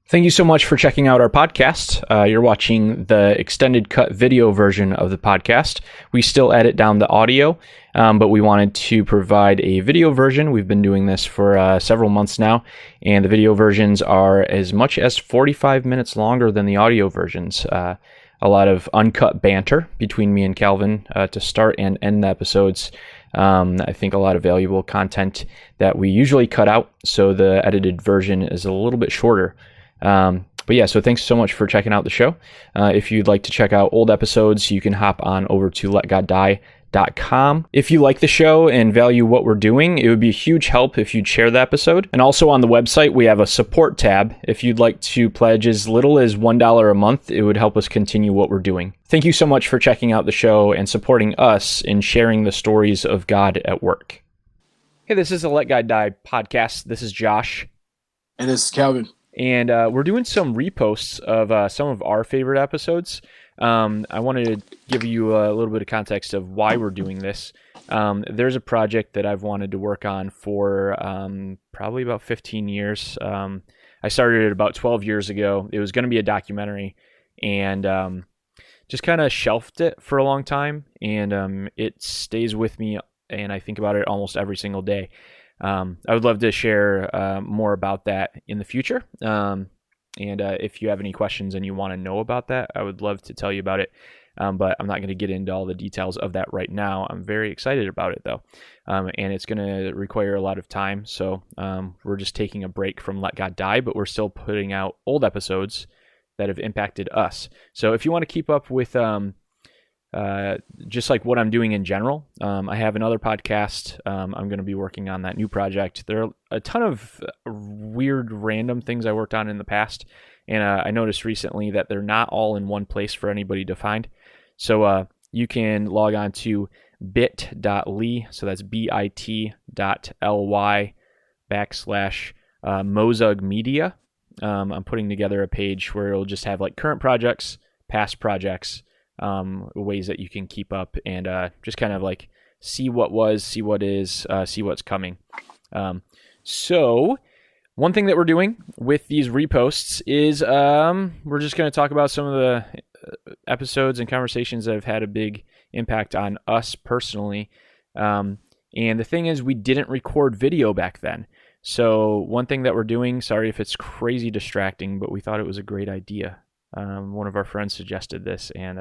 Thank you so much for checking out our podcast. You're watching the extended cut video version of the podcast. We still edit down the audio, but we wanted to provide a video version. We've been doing this for several months now, and the video versions are as much as 45 minutes longer than the audio versions. A lot of uncut banter between me and Calvin to start and end the episodes. I think a lot of valuable content that we usually cut out, so the edited version is a little bit shorter. But yeah, so thanks so much for checking out the show. If you'd like to check out old episodes, you can hop on over to letgoddie.com. If you like the show and value what we're doing, it would be a huge help if you'd share the episode. And also on the website, we have a support tab. If you'd like to pledge as little as $1 a month, it would help us continue what we're doing. Thank you so much for checking out the show and supporting us in sharing the stories of God at work. Hey, this is the Let God Die podcast. This is Josh. And this is Calvin. And we're doing some reposts of some of our favorite episodes. I wanted to give you a little bit of context of why we're doing this. There's a project that I've wanted to work on for probably about 15 years. I started it about 12 years ago. It was going to be a documentary, and just kind of shelved it for a long time. And it stays with me, and I think about it almost every single day. I would love to share more about that in the future. And if you have any questions and you want to know about that, I would love to tell you about it. But I'm not going to get into all the details of that right now. I'm very excited about it, though. And it's going to require a lot of time. So we're just taking a break from Let God Die, but we're still putting out old episodes that have impacted us. So if you want to keep up with just like what I'm doing in general. I have another podcast. I'm going to be working on that new project. There are a ton of weird, random things I worked on in the past, and I noticed recently that they're not all in one place for anybody to find. So you can log on to bit.ly, so that's bit.ly /Mozug Media. I'm putting together a page where it'll just have like current projects, past projects, ways that you can keep up and just kind of like see what was, see what is, see what's coming. So one thing that we're doing with these reposts is we're just going to talk about some of the episodes and conversations that have had a big impact on us personally. And the thing is, we didn't record video back then. So one thing that we're doing, sorry if it's crazy distracting, but we thought it was a great idea. One of our friends suggested this, and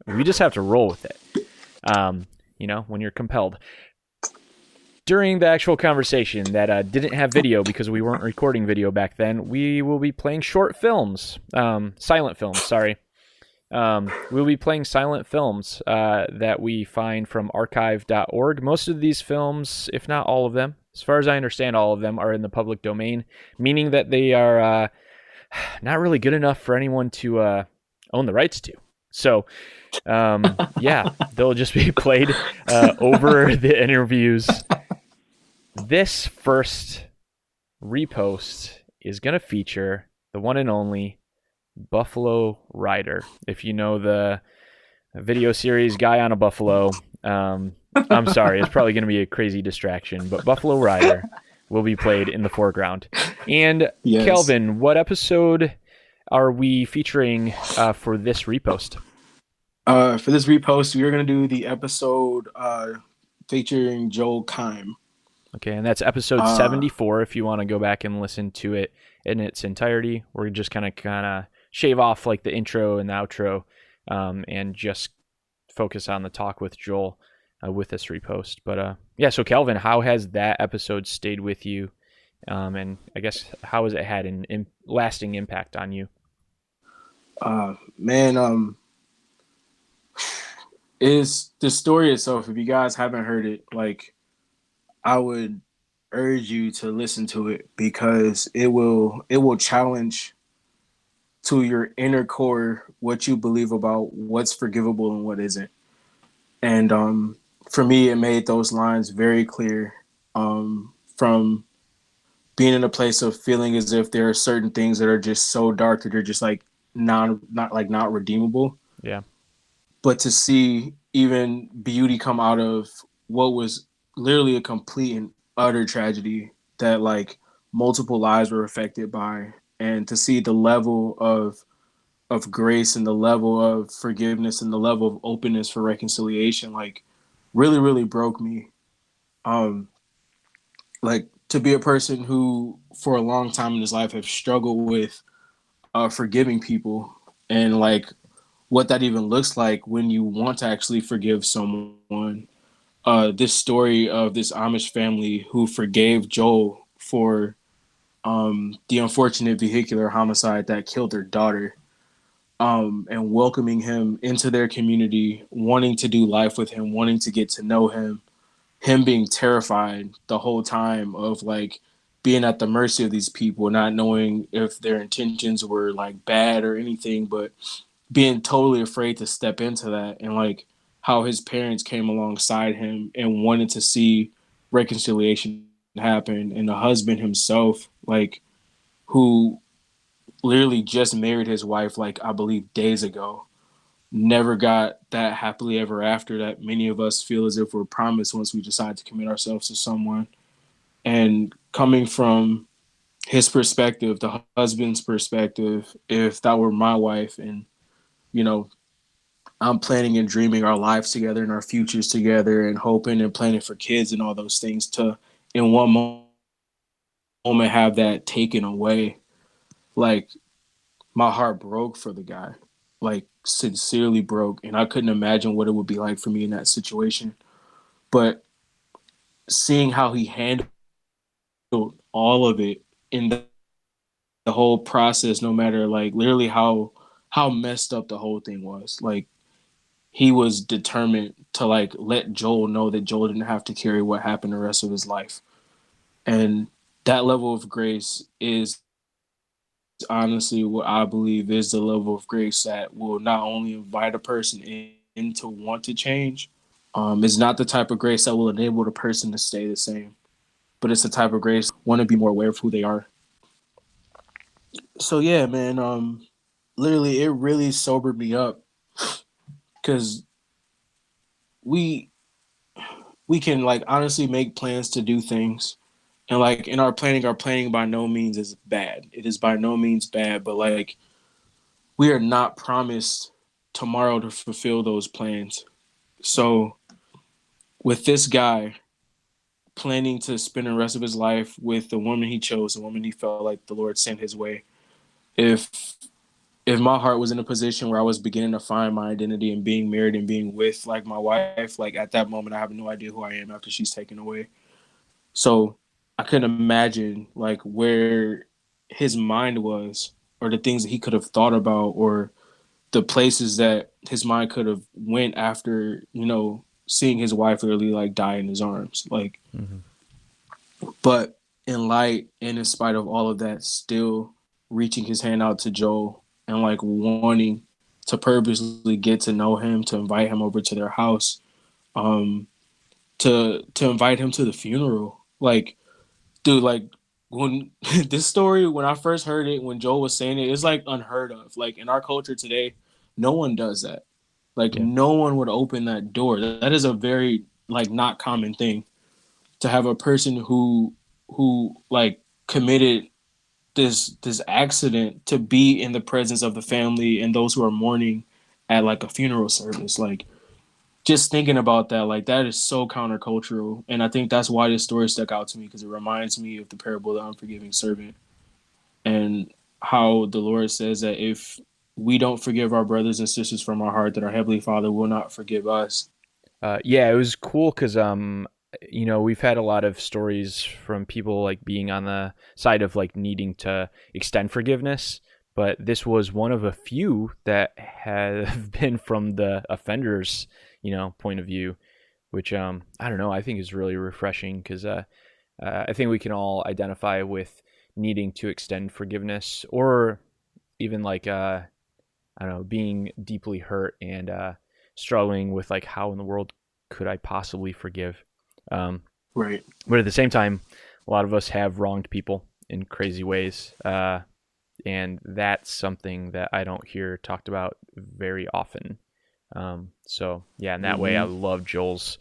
we just have to roll with it, when you're compelled. During the actual conversation that didn't have video because we weren't recording video back then, we will be playing silent films, sorry. We'll be playing silent films that we find from archive.org. Most of these films, if not all of them, as far as I understand, all of them are in the public domain, meaning that they are not really good enough for anyone to own the rights to. So, yeah, they'll just be played over the interviews. This first repost is going to feature the one and only Buffalo Rider. If you know the video series Guy on a Buffalo, I'm sorry, it's probably going to be a crazy distraction, but Buffalo Rider will be played in the foreground. And yes. Kelvin, what episode are we featuring for this repost? For this repost, we are going to do the episode featuring Joel Kime. Okay, and that's episode 74 if you want to go back and listen to it in its entirety. We're just kind of shave off like the intro and the outro and just focus on the talk with Joel with this repost. But yeah, so Kelvin, how has that episode stayed with you? And I guess how has it had an lasting impact on you? Is the story itself, if you guys haven't heard it, like I would urge you to listen to it because it will challenge to your inner core what you believe about what's forgivable and what isn't. And for me, it made those lines very clear from being in a place of feeling as if there are certain things that are just so dark that they're just like not redeemable. Yeah. But to see even beauty come out of what was literally a complete and utter tragedy that like multiple lives were affected by, and to see the level of grace and the level of forgiveness and the level of openness for reconciliation, like really, really broke me. Um, like to be a person who for a long time in his life have struggled with forgiving people and like what that even looks like when you want to actually forgive someone. This story of this Amish family who forgave Joel for the unfortunate vehicular homicide that killed their daughter, and welcoming him into their community, wanting to do life with him, wanting to get to know him being terrified the whole time of like being at the mercy of these people, not knowing if their intentions were like bad or anything, but being totally afraid to step into that, and like how his parents came alongside him and wanted to see reconciliation happen, and the husband himself, like who literally just married his wife, like I believe days ago, never got that happily ever after that many of us feel as if we're promised once we decide to commit ourselves to someone. And coming from his perspective, the husband's perspective, if that were my wife, and you know, I'm planning and dreaming our lives together and our futures together and hoping and planning for kids and all those things, to in one moment have that taken away, like my heart broke for the guy, like sincerely broke, and I couldn't imagine what it would be like for me in that situation. But seeing how he handled all of it in the whole process, no matter like literally how messed up the whole thing was, like he was determined to like let Joel know that Joel didn't have to carry what happened the rest of his life. And that level of grace is honestly what I believe is the level of grace that will not only invite a person in to want to change. It's not the type of grace that will enable the person to stay the same, but it's the type of grace want to be more aware of who they are. So yeah, man. Literally, it really sobered me up because we we can like honestly make plans to do things, and like in our planning by no means is bad. It is by no means bad, but like we are not promised tomorrow to fulfill those plans. So with this guy planning to spend the rest of his life with the woman he chose, the woman he felt like the Lord sent his way, if if my heart was in a position where I was beginning to find my identity and being married and being with like my wife, like at that moment I have no idea who I am after she's taken away. So I couldn't imagine like where his mind was, or the things that he could have thought about, or the places that his mind could have went after, seeing his wife literally like die in his arms. Like, Mm-hmm. but in light and in spite of all of that, still reaching his hand out to Joel and like wanting to purposely get to know him, to invite him over to their house, um, to invite him to the funeral. Like, dude, like when this story, when I first heard it, when Joel was saying it, it's like unheard of. Like in our culture today, no one does that. Like Yeah. no one would open that door. That is a very like not common thing, to have a person who like committed this accident to be in the presence of the family and those who are mourning at like a funeral service. Like just thinking about that, like that is so countercultural, and I think that's why this story stuck out to me, because it reminds me of the parable of the unforgiving servant, and how the Lord says that if we don't forgive our brothers and sisters from our heart, that our heavenly Father will not forgive us. Yeah, it was cool because we've had a lot of stories from people like being on the side of like needing to extend forgiveness, but this was one of a few that have been from the offender's, point of view, which I don't know, I think is really refreshing because I think we can all identify with needing to extend forgiveness, or even like I don't know, being deeply hurt and struggling with like how in the world could I possibly forgive. Um, Right. but at the same time, a lot of us have wronged people in crazy ways, and that's something that I don't hear talked about very often. So yeah, in that way, I Mm-hmm. love Joel's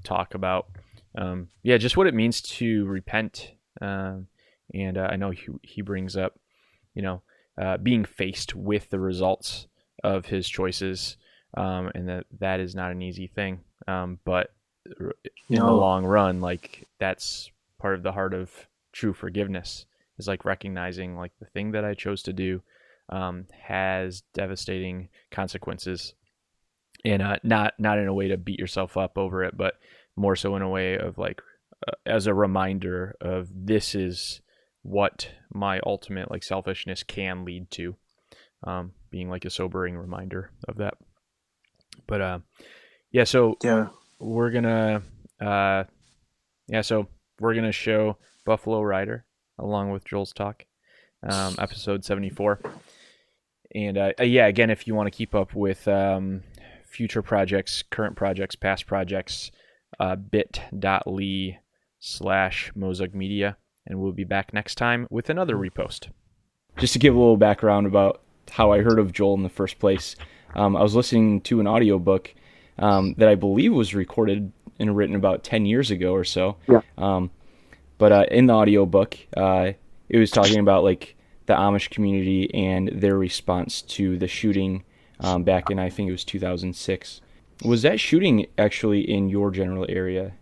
talk about just what it means to repent. And I know he brings up being faced with the results of his choices, and that is not an easy thing. But in the No. long run, like that's part of the heart of true forgiveness, is like recognizing like the thing that I chose to do has devastating consequences, and not in a way to beat yourself up over it, but more so in a way of like as a reminder of this is what my ultimate like selfishness can lead to, being like a sobering reminder of that. But yeah, so Yeah. we're gonna we're gonna show Buffalo Rider along with Joel's talk, episode 74. And yeah, again, if you want to keep up with future projects, current projects, past projects, bit.ly/Mozug Media, and we'll be back next time with another repost. Just to give a little background about how I heard of Joel in the first place, I was listening to an audiobook that I believe was recorded and written about 10 years ago or so. Yeah. But in the audiobook, it was talking about like the Amish community and their response to the shooting back in, I think it was 2006. Was that shooting actually in your general area?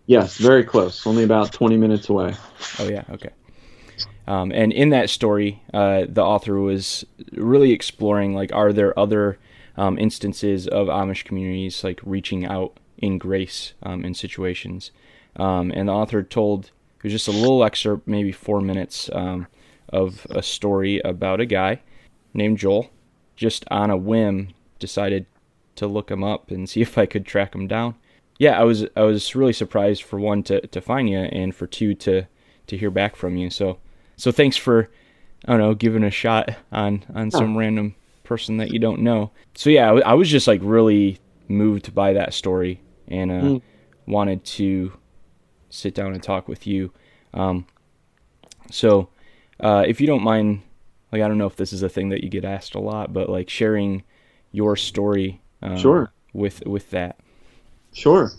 Yes, very close. Only about 20 minutes away. Oh, yeah, okay. And in that story, the author was really exploring, like, are there other instances of Amish communities, like, reaching out in grace in situations? And the author told, it was just a little excerpt, maybe 4 minutes, of a story about a guy named Joel, just on a whim, decided to look him up and see if I could track him down. Yeah, I was really surprised, for one, to find you, and for two, to hear back from you. So thanks for, I don't know, giving a shot on some random person that you don't know. So yeah, I was just like really moved by that story, and wanted to sit down and talk with you. So if you don't mind, like, I don't know if this is a thing that you get asked a lot, but like sharing your story Sure. with that. Sure.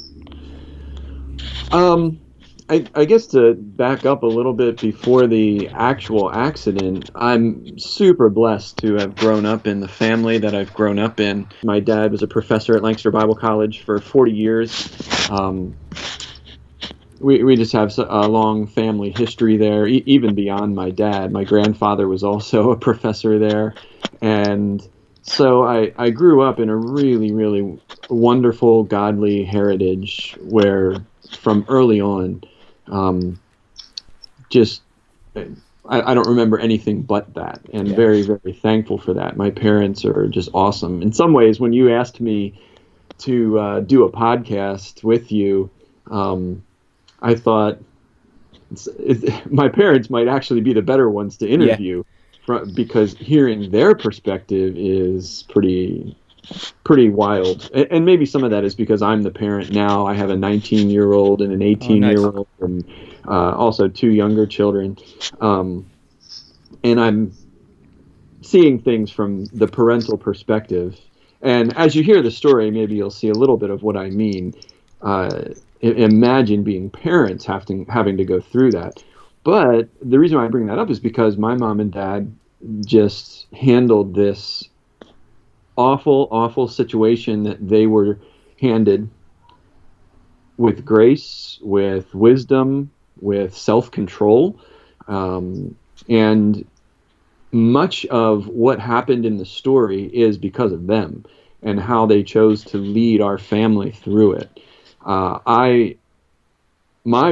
I guess to back up a little bit before the actual accident, I'm super blessed to have grown up in the family that I've grown up in. My dad was a professor at Lancaster Bible College for 40 years. We just have a long family history there, even beyond my dad. My grandfather was also a professor there. And so I grew up in a really, really wonderful, godly heritage where from early on, I don't remember anything but that, and very, very thankful for that. My parents are just awesome. In some ways, when you asked me to do a podcast with you, I thought my parents might actually be the better ones to interview, because hearing their perspective is pretty wild. And maybe some of that is because I'm the parent now. I have a 19-year-old and an 18-year-old, and also two younger children. And I'm seeing things from the parental perspective. And as you hear the story, maybe you'll see a little bit of what I mean. Imagine being parents having to go through that. But the reason why I bring that up is because my mom and dad just handled this awful, awful situation that they were handed with grace, with wisdom, with self-control. And much of what happened in the story is because of them and how they chose to lead our family through it. My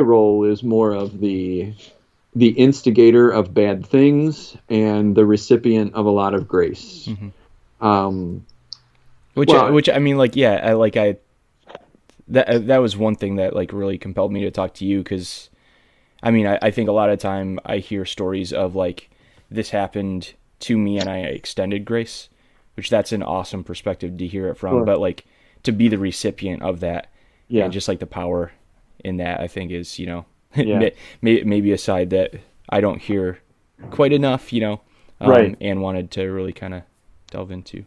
role is more of the instigator of bad things and the recipient of a lot of grace. Mm-hmm. Which I mean, like, yeah, that was one thing that like really compelled me to talk to you, because I mean, I think a lot of time I hear stories of like this happened to me and I extended grace, which that's an awesome perspective to hear it from. Sure. But like to be the recipient of that, and just like the power in that, I think is, maybe a side that I don't hear quite enough, right. And wanted to really kind of delve into.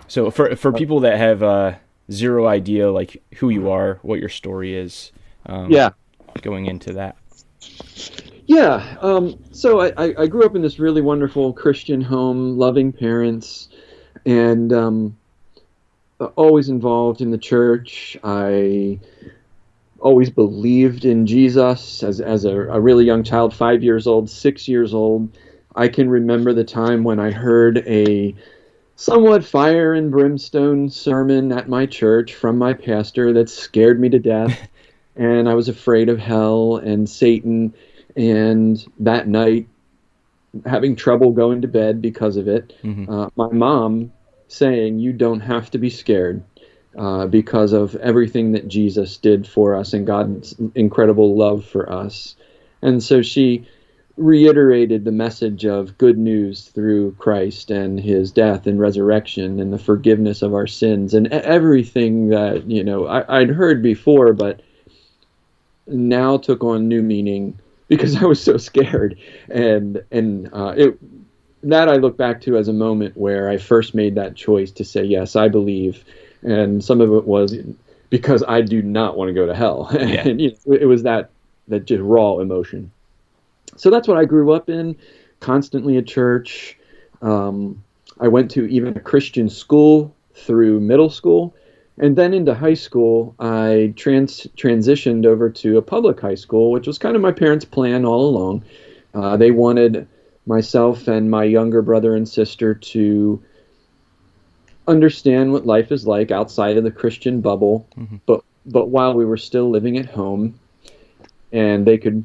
So for people that have zero idea like who you are, what your story is, going into that. Yeah. So I grew up in this really wonderful Christian home, loving parents, and always involved in the church. I always believed in Jesus as a really young child, 5 years old, 6 years old. I can remember the time when I heard a somewhat fire and brimstone sermon at my church from my pastor that scared me to death. And I was afraid of hell and Satan. And that night, having trouble going to bed because of it, my mom saying, "You don't have to be scared because of everything that Jesus did for us and God's incredible love for us." And so she reiterated the message of good news through Christ and his death and resurrection and the forgiveness of our sins and everything that, I'd heard before, but now took on new meaning because I was so scared. And that I look back to as a moment where I first made that choice to say, yes, I believe. And some of it was because I do not want to go to hell. Yeah. And it was that just raw emotion. So that's what I grew up in, constantly at church. I went to even a Christian school through middle school. And then into high school, I transitioned over to a public high school, which was kind of my parents' plan all along. They wanted myself and my younger brother and sister to understand what life is like outside of the Christian bubble, but while we were still living at home, and they could,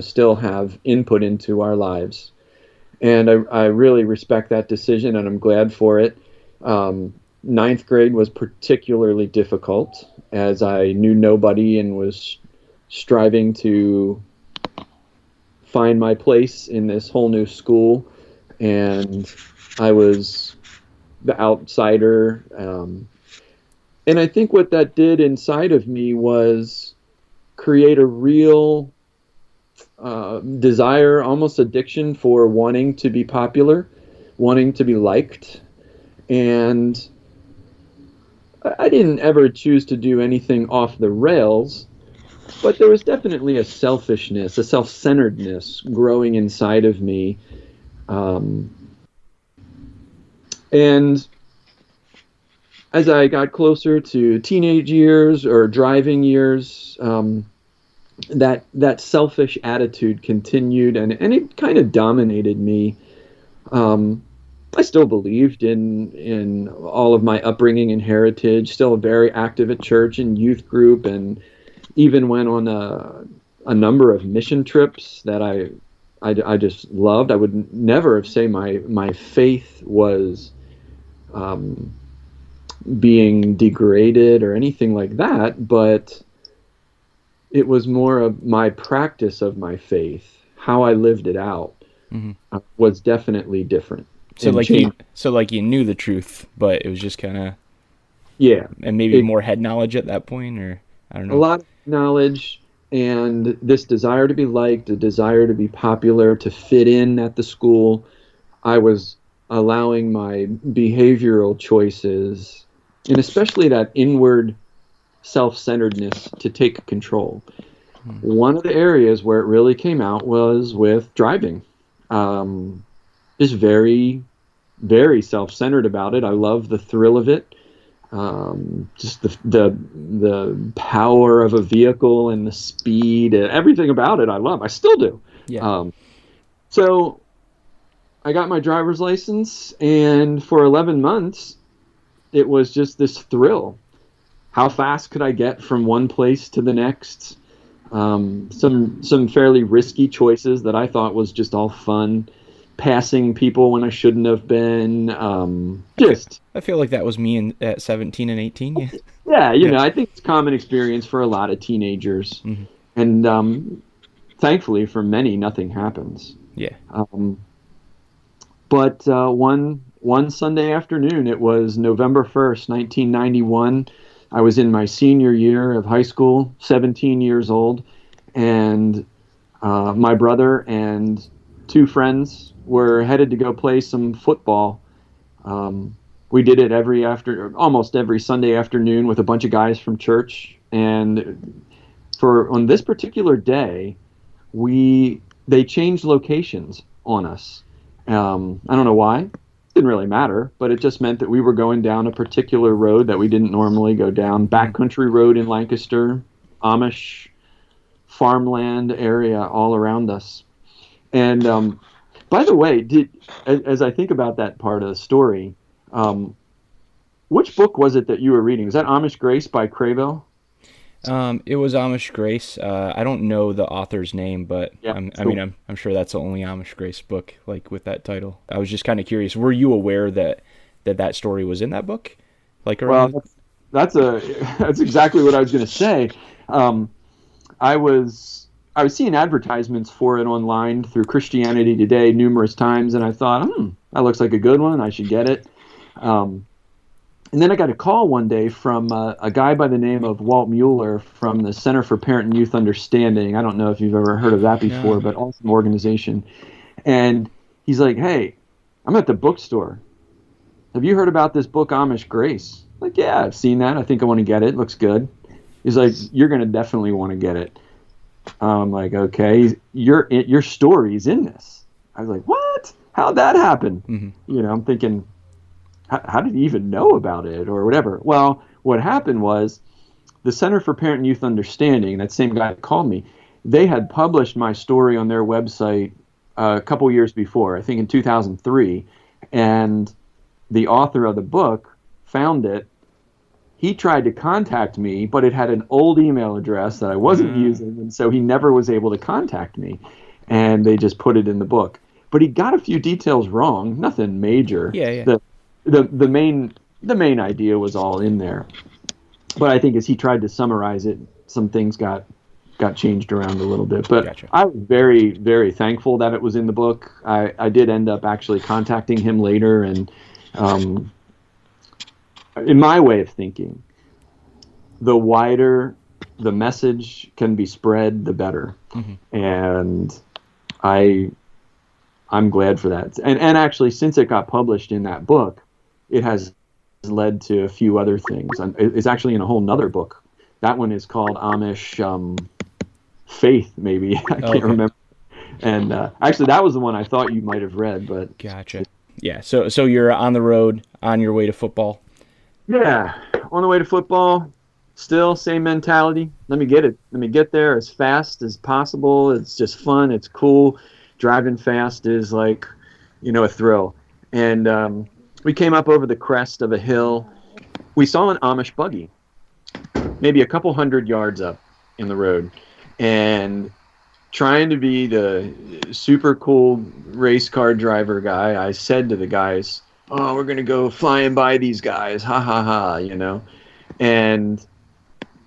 still have input into our lives. And I really respect that decision, and I'm glad for it. Ninth grade was particularly difficult as I knew nobody and was striving to find my place in this whole new school. And I was the outsider. And I think what that did inside of me was create a real desire, almost addiction for wanting to be popular, wanting to be liked. And I didn't ever choose to do anything off the rails, but there was definitely a selfishness, a self-centeredness growing inside of me. And as I got closer to teenage years or driving years, that selfish attitude continued, and it kind of dominated me. I still believed in all of my upbringing and heritage, still very active at church and youth group, and even went on a number of mission trips that I just loved. I would never say my faith was being degraded or anything like that, but it was more of my practice of my faith, how I lived it out, was definitely different. So you knew the truth, but it was just kind of and maybe more head knowledge at that point, or I don't know. A lot of knowledge and this desire to be liked, a desire to be popular, to fit in at the school. I was allowing my behavioral choices, and especially that inward self-centeredness, to take control. One of the areas where it really came out was with driving. Just very, very self-centered about it. I love the thrill of it. Just the power of a vehicle and the speed, everything about it I love. I still do. Yeah. So I got my driver's license, and for 11 months, it was just this thrill. How fast could I get from one place to the next? Some fairly risky choices that I thought was just all fun. Passing people when I shouldn't have been. I feel like that was me at 17 and 18. Yeah. Yeah, I think it's a common experience for a lot of teenagers. And thankfully for many, nothing happens. Yeah. But one Sunday afternoon, it was November 1st, 1991. I was in my senior year of high school, 17 years old, and my brother and two friends were headed to go play some football. We did it almost every Sunday afternoon with a bunch of guys from church. And on this particular day, we they changed locations on us. I don't know why. It didn't really matter, but it just meant that we were going down a particular road that we didn't normally go down. Backcountry road in Lancaster, Amish farmland area all around us. And by the way, as I think about that part of the story, which book was it that you were reading? Was that Amish Grace by Crayville? It was Amish Grace. I don't know the author's name, but Yeah, I'm sure that's the only Amish Grace book like with that title. I was just kind of curious. Were you aware that story was in that book? Like around? Well, that's exactly what I was going to say. I was seeing advertisements for it online through Christianity Today numerous times, and I thought, that looks like a good one. I should get it. And then I got a call one day from a guy by the name of Walt Mueller from the Center for Parent and Youth Understanding. I don't know if you've ever heard of that before, No. but awesome organization. And he's like, "Hey, I'm at the bookstore. Have you heard about this book, Amish Grace?" I'm like, "Yeah, I've seen that. I think I want to get it. Looks good." He's like, "You're going to definitely want to get it." I'm like, "Okay, your story's in this." I was like, "What? How'd that happen?" Mm-hmm. I'm thinking, how did he even know about it or whatever? Well, what happened was the Center for Parent and Youth Understanding, that same guy that called me, they had published my story on their website a couple years before, I think in 2003, and the author of the book found it. He tried to contact me, but it had an old email address that I wasn't using, and so he never was able to contact me, and they just put it in the book. But he got a few details wrong, nothing major. Yeah. The main idea was all in there, but I think as he tried to summarize it, some things got changed around a little bit. But Gotcha. I was very, very thankful that it was in the book. I did end up actually contacting him later, and in my way of thinking, the wider the message can be spread, the better. Mm-hmm. And I'm glad for that. And actually, since it got published in that book, it has led to a few other things. It's actually in a whole nother book. That one is called Amish Faith, maybe. I can't remember. And actually, that was the one I thought you might have read. But Gotcha. Yeah. So you're on the road, on your way to football. Yeah, on the way to football. Still same mentality. Let me get there as fast as possible. It's just fun. It's cool. Driving fast is like, a thrill. And we came up over the crest of a hill. We saw an Amish buggy, maybe a couple hundred yards up in the road. And trying to be the super cool race car driver guy, I said to the guys, "Oh, we're going to go flying by these guys. Ha, ha, ha," And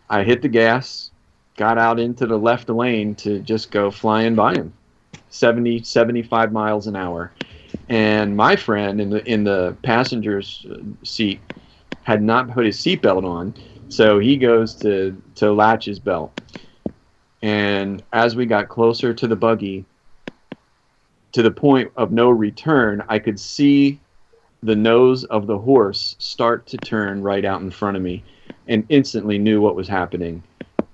I hit the gas, got out into the left lane to just go flying by him, 70, 75 miles an hour. And my friend in the passenger's seat had not put his seatbelt on, so he goes to latch his belt. And as we got closer to the buggy, to the point of no return, I could see the nose of the horse start to turn right out in front of me, and instantly knew what was happening.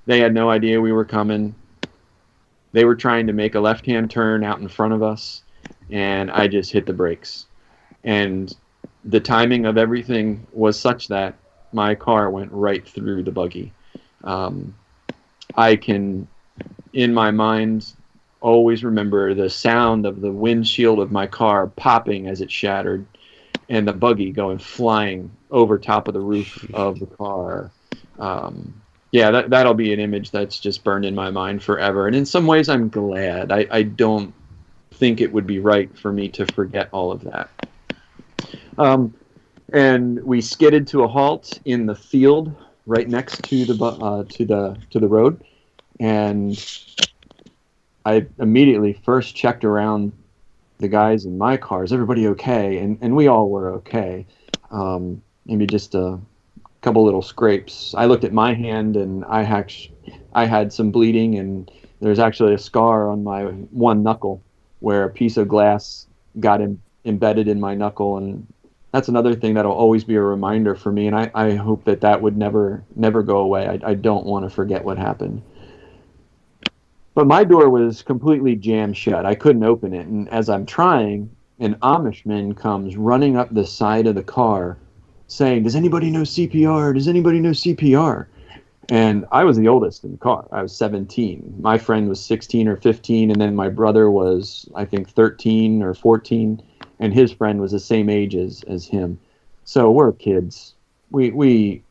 They had no idea we were coming. They were trying to make a left-hand turn out in front of us, and I just hit the brakes. And the timing of everything was such that my car went right through the buggy. I can, in my mind, always remember the sound of the windshield of my car popping as it shattered, and the buggy going flying over top of the roof of the car. That'll be an image that's just burned in my mind forever. And in some ways, I'm glad. I don't think it would be right for me to forget all of that. And we skidded to a halt in the field right next to the road, and I immediately first checked around the guys in my car. Is everybody okay? And we all were okay. Maybe just a couple little scrapes. I looked at my hand, and I had some bleeding, and there's actually a scar on my one knuckle where a piece of glass got embedded in my knuckle, and that's another thing that'll always be a reminder for me, and I hope that would never go away. I don't want to forget what happened. But my door was completely jammed shut. I couldn't open it. And as I'm trying, an Amishman comes running up the side of the car saying, "Does anybody know CPR? Does anybody know CPR?" And I was the oldest in the car. I was 17. My friend was 16 or 15, and then my brother was, I think, 13 or 14, and his friend was the same age as him. So we're kids. We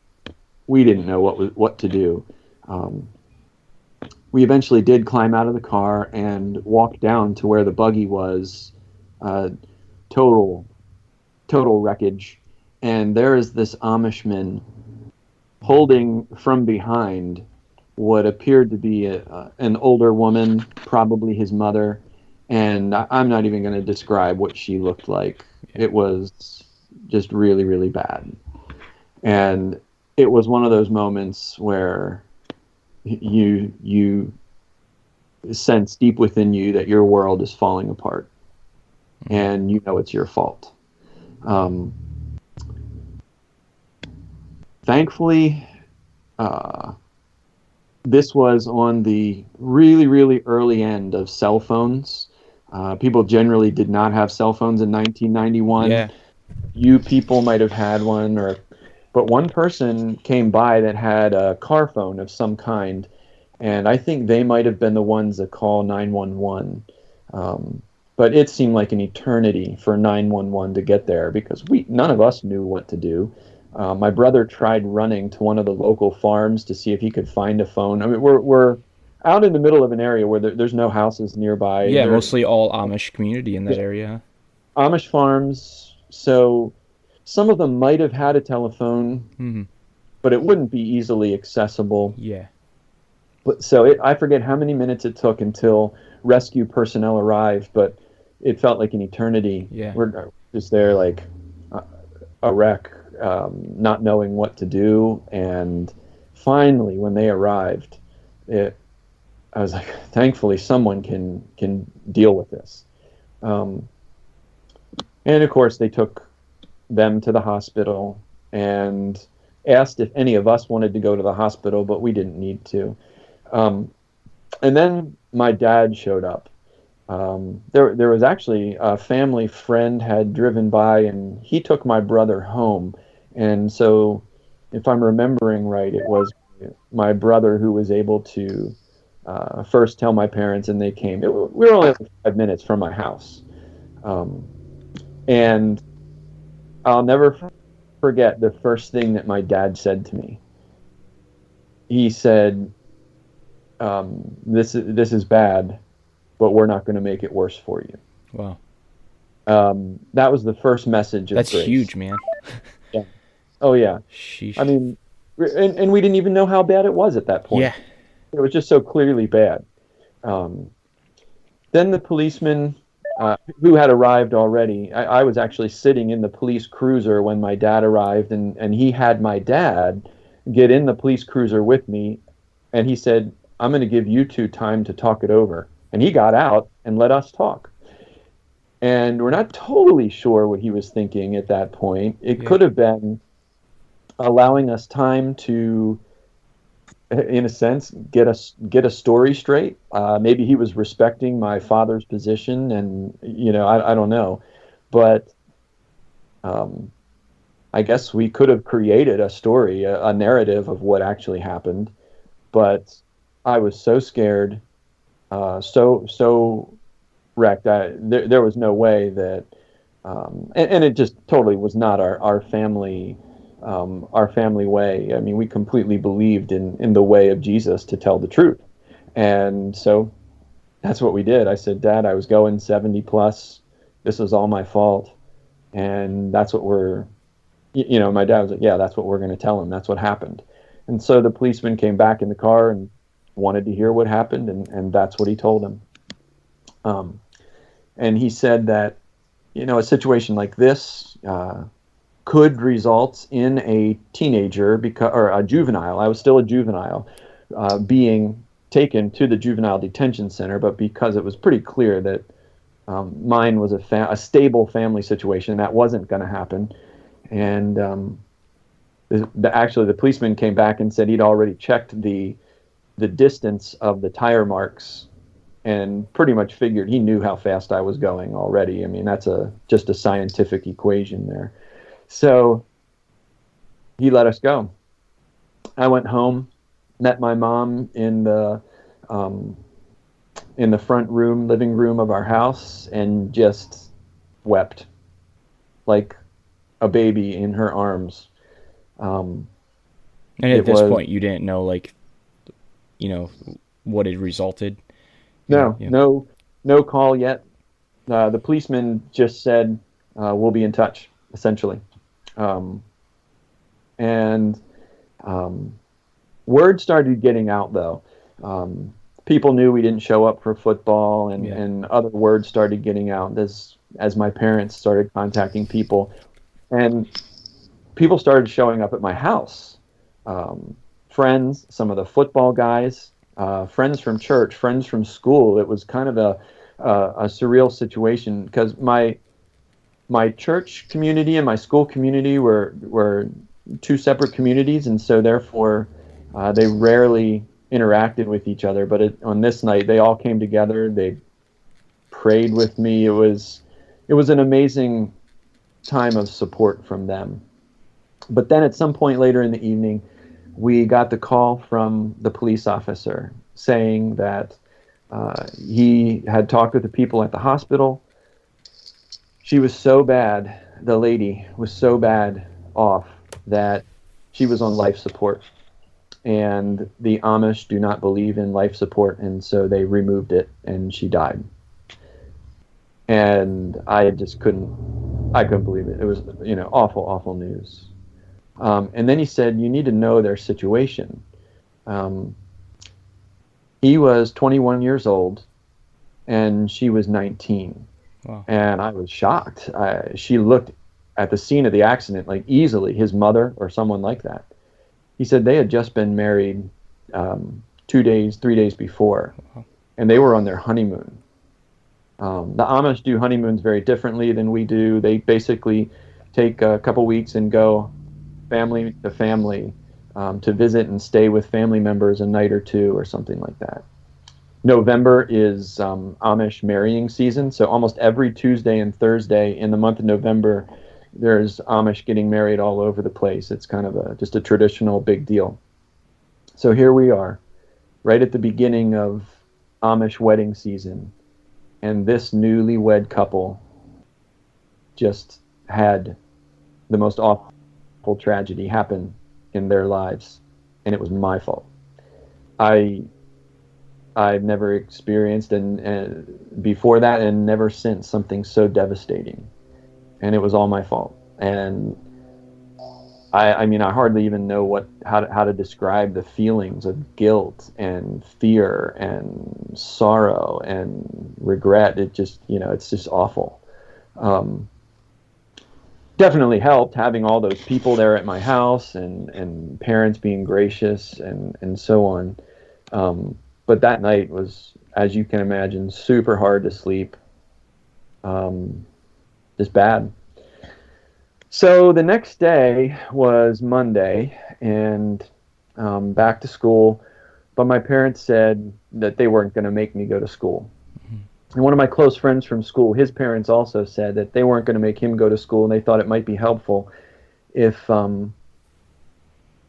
didn't know what to do. We eventually did climb out of the car and walk down to where the buggy was. Total wreckage. And there is this Amishman holding from behind what appeared to be an older woman, probably his mother. And I'm not even going to describe what she looked like. It was just really, really bad. And it was one of those moments where you sense deep within you that your world is falling apart, and you know it's your fault. Thankfully, this was on the really, really early end of cell phones. People generally did not have cell phones in 1991. Yeah. You people might have had one, but one person came by that had a car phone of some kind, and I think they might have been the ones that call 911. But it seemed like an eternity for 911 to get there because none of us knew what to do. My brother tried running to one of the local farms to see if he could find a phone. I mean, we're out in the middle of an area where there's no houses nearby. Yeah, mostly all Amish community in that area. Amish farms, so some of them might have had a telephone, but it wouldn't be easily accessible. Yeah. But so I forget how many minutes it took until rescue personnel arrived, but it felt like an eternity. Yeah. We're just there like a wreck, not knowing what to do. And finally, when they arrived, I was like, thankfully someone can deal with this. And of course, they took them to the hospital and asked if any of us wanted to go to the hospital, but we didn't need to. And then my dad showed up. There was actually a family friend had driven by, and he took my brother home. And so, if I'm remembering right, it was my brother who was able to first tell my parents, and they came. We were only like 5 minutes from my house. And I'll never forget the first thing that my dad said to me. He said, this is bad, but we're not going to make it worse for you. Wow. That was the first message of That's grace. huge, man. Yeah. Oh, yeah. Sheesh. I mean, and we didn't even know how bad it was at that point. Yeah. It was just so clearly bad. Then the policeman who had arrived already, I was actually sitting in the police cruiser when my dad arrived, and he had my dad get in the police cruiser with me, and he said, "I'm going to give you two time to talk it over." And he got out and let us talk. And we're not totally sure what he was thinking at that point. It could have been allowing us time to, in a sense, get a story straight. Maybe he was respecting my father's position, and I don't know, but I guess we could have created a story, a narrative of what actually happened. But I was so scared, so wrecked. There was no way that, and it just totally was not our family. Our family way. I mean, we completely believed in the way of Jesus to tell the truth. And so that's what we did. I said, "Dad, I was going 70 plus. This was all my fault." And that's what my dad was like, "Yeah, that's what we're going to tell him. That's what happened." And so the policeman came back in the car and wanted to hear what happened. And that's what he told him. And he said that, a situation like this, could result in a teenager or a juvenile. I was still a juvenile, being taken to the juvenile detention center, but because it was pretty clear that mine was a stable family situation, that wasn't going to happen. And actually, the policeman came back and said he'd already checked the distance of the tire marks and pretty much figured he knew how fast I was going already. I mean, that's just a scientific equation there. So he let us go. I went home, met my mom in the front room, living room of our house, and just wept like a baby in her arms. And at this point, you didn't know, like, what had resulted? No call yet. The policeman just said, we'll be in touch, essentially. And word started getting out, though. People knew we didn't show up for football, and other words started getting out as my parents started contacting people. And people started showing up at my house. Friends, some of the football guys, friends from church, friends from school. It was kind of a surreal situation because my church community and my school community were two separate communities, and so therefore they rarely interacted with each other. But on this night, they all came together. They prayed with me. It was an amazing time of support from them. But then at some point later in the evening, we got the call from the police officer saying that he had talked with the people at the hospital. She was so bad, the lady was so bad off that she was on life support. And the Amish do not believe in life support, and so they removed it, and she died. And I couldn't believe it. It was, awful, awful news. And then he said, you need to know their situation. He was 21 years old, and she was 19. Wow. And I was shocked. She looked at the scene of the accident like easily his mother or someone like that. He said they had just been married 3 days before, and they were on their honeymoon. The Amish do honeymoons very differently than we do. They basically take a couple weeks and go family to family to visit and stay with family members a night or two or something like that. November is Amish marrying season, so almost every Tuesday and Thursday in the month of November, there's Amish getting married all over the place. It's kind of just a traditional big deal. So here we are, right at the beginning of Amish wedding season, and this newlywed couple just had the most awful tragedy happen in their lives, and it was my fault. I've never experienced and before that and never since something so devastating. And it was all my fault. And I mean, I hardly even know how to describe the feelings of guilt and fear and sorrow and regret. It just, it's just awful. Definitely helped having all those people there at my house and parents being gracious and so on. But that night was, as you can imagine, super hard to sleep. Just bad. So the next day was Monday, and back to school. But my parents said that they weren't going to make me go to school. Mm-hmm. And one of my close friends from school, his parents also said that they weren't going to make him go to school, and they thought it might be helpful if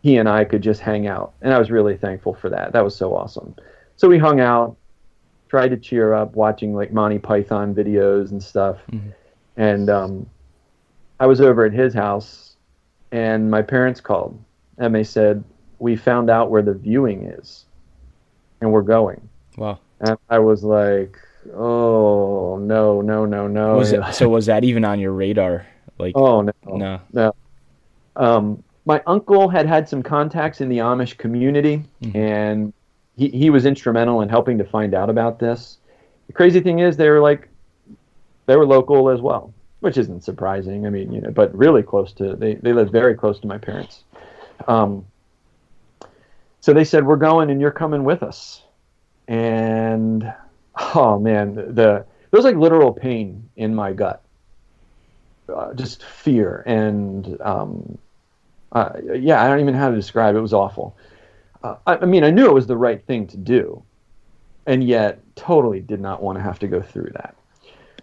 he and I could just hang out. And I was really thankful for that. That was so awesome. So we hung out, tried to cheer up, watching like Monty Python videos and stuff. Mm-hmm. And I was over at his house, and my parents called, and they said, we found out where the viewing is, and we're going. Wow. And I was like, oh, no. So was that even on your radar? Like, oh, no. My uncle had some contacts in the Amish community, mm-hmm. and he was instrumental in helping to find out about this. The crazy thing is they were local as well, which isn't surprising. I mean, but really close to, they live very close to my parents. So they said, we're going and you're coming with us. And, oh man, there was like literal pain in my gut. Just fear. And, I don't even know how to describe it. It was awful. I mean, I knew it was the right thing to do. and yet totally did not want to have to go through that.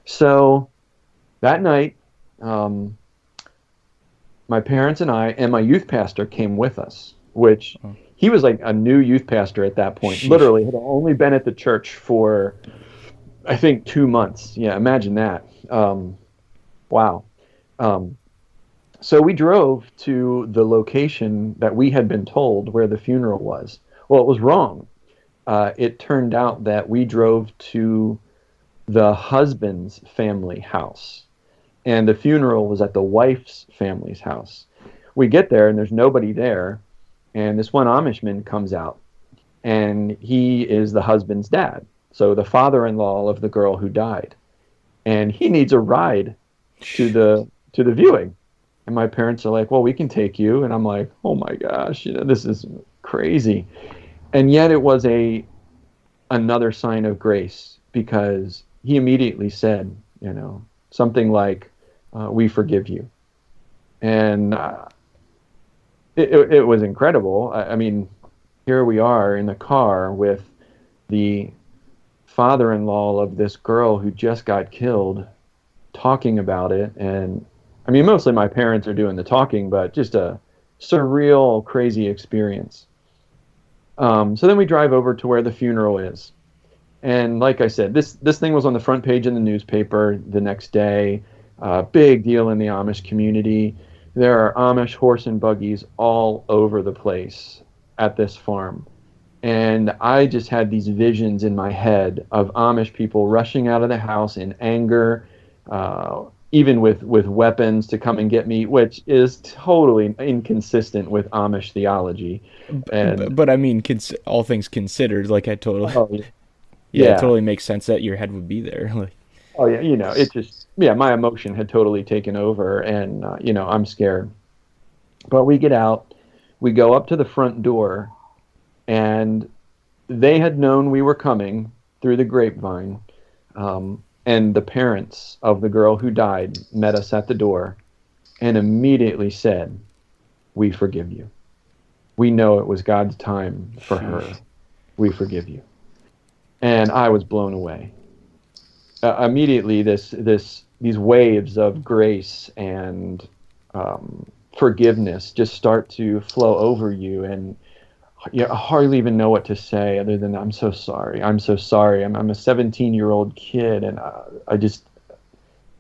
So that night, my parents and I and my youth pastor came with us, which he was like a new youth pastor at that point. Sheesh. Literally had only been at the church for, I think, 2 months. Yeah, imagine that. Wow. So we drove to the location that we had been told where the funeral was. Well, it was wrong. It turned out that we drove to the husband's family house, and the funeral was at the wife's family's house. We get there, and there's nobody there, and this one Amishman comes out, and he is the husband's dad, so the father-in-law of the girl who died, and he needs a ride to the viewing. And my parents are like, well, we can take you. And I'm like, oh my gosh, this is crazy. And yet it was another sign of grace, because he immediately said, something like, we forgive you. And it was incredible. I mean, here we are in the car with the father-in-law of this girl who just got killed, talking about it. And I mean, mostly my parents are doing the talking, but just a surreal, crazy experience. So then we drive over to where the funeral is. And like I said, this thing was on the front page in the newspaper the next day. Big deal in the Amish community. There are Amish horse and buggies all over the place at this farm. And I just had these visions in my head of Amish people rushing out of the house in anger, even with weapons to come and get me, which is totally inconsistent with Amish theology. But I mean, all things considered, like I totally, yeah, it totally makes sense that your head would be there. Like, oh yeah, it just, my emotion had totally taken over, and I'm scared. But we get out, we go up to the front door, and they had known we were coming through the grapevine. And the parents of the girl who died met us at the door and immediately said, we forgive you. We know it was God's time for her. We forgive you. And I was blown away. Immediately, these waves of grace and forgiveness just start to flow over you, and I hardly even know what to say other than I'm so sorry. I'm so sorry. I'm a 17-year-old kid, and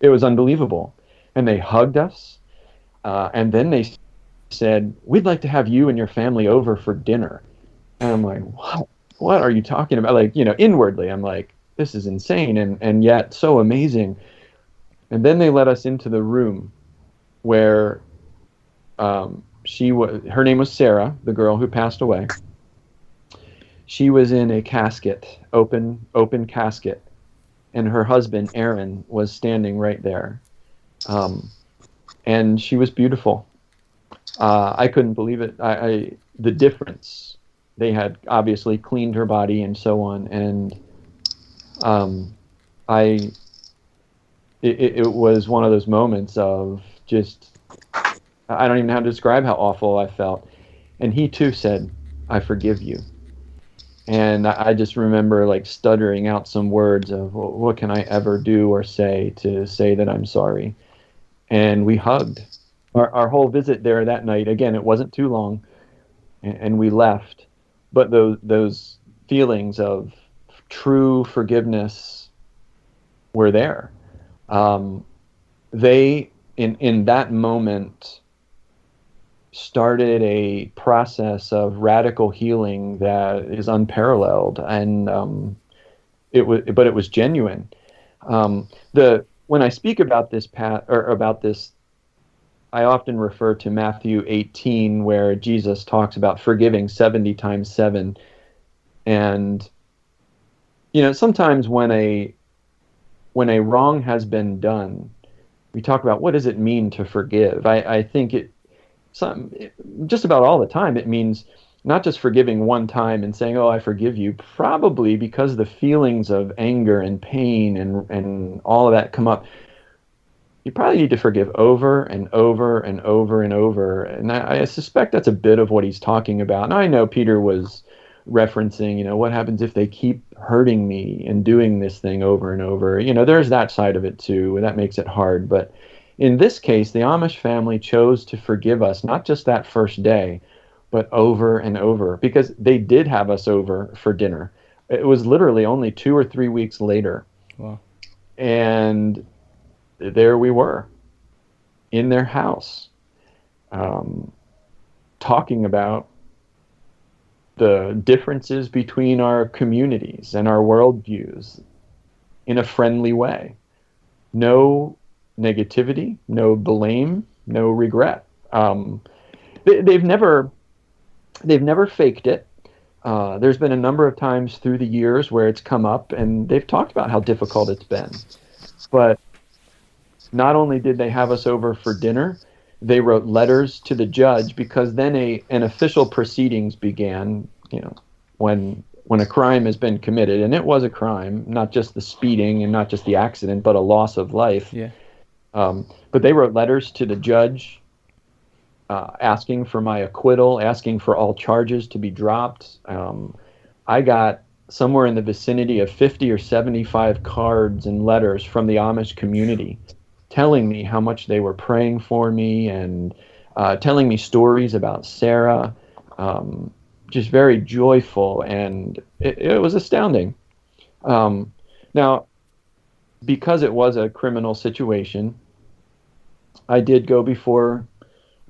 it was unbelievable. And they hugged us, and then they said, we'd like to have you and your family over for dinner. And I'm like, what are you talking about? Like, inwardly, I'm like, this is insane, and yet so amazing. And then they let us into the room where her name was Sarah, the girl who passed away. She was in a casket, open casket, and her husband, Aaron, was standing right there. And she was beautiful. I couldn't believe it. The difference. They had obviously cleaned her body and so on, and it was one of those moments of just, I don't even know how to describe how awful I felt. And he too said, I forgive you. And I just remember like stuttering out some words of, well, what can I ever do or say to say that I'm sorry? And we hugged. Our whole visit there that night, again, it wasn't too long, and we left. But those feelings of true forgiveness were there. They, in that moment, started a process of radical healing that is unparalleled, and it was genuine. When I speak about this I often refer to Matthew 18, where Jesus talks about forgiving 70 times 7, and sometimes when a wrong has been done, we talk about what does it mean to forgive. I think just about all the time, it means not just forgiving one time and saying, oh, I forgive you, probably because the feelings of anger and pain and all of that come up. You probably need to forgive over and over and over and over. And I suspect that's a bit of what he's talking about. And I know Peter was referencing, what happens if they keep hurting me and doing this thing over and over? There's that side of it too, and that makes it hard. But in this case, the Amish family chose to forgive us, not just that first day, but over and over, because they did have us over for dinner. It was literally only 2 or 3 weeks later. Wow. And there we were in their house, talking about the differences between our communities and our worldviews in a friendly way. No negativity, no blame, no regret. They've never faked it. There's been a number of times through the years where it's come up, and they've talked about how difficult it's been. But not only did they have us over for dinner, they wrote letters to the judge, because then an official proceedings began, when a crime has been committed, and it was a crime, not just the speeding and not just the accident, but a loss of life. Yeah. But they wrote letters to the judge, asking for my acquittal, asking for all charges to be dropped. I got somewhere in the vicinity of 50 or 75 cards and letters from the Amish community telling me how much they were praying for me, and telling me stories about Sarah, just very joyful, and it was astounding. Now, because it was a criminal situation, I did go before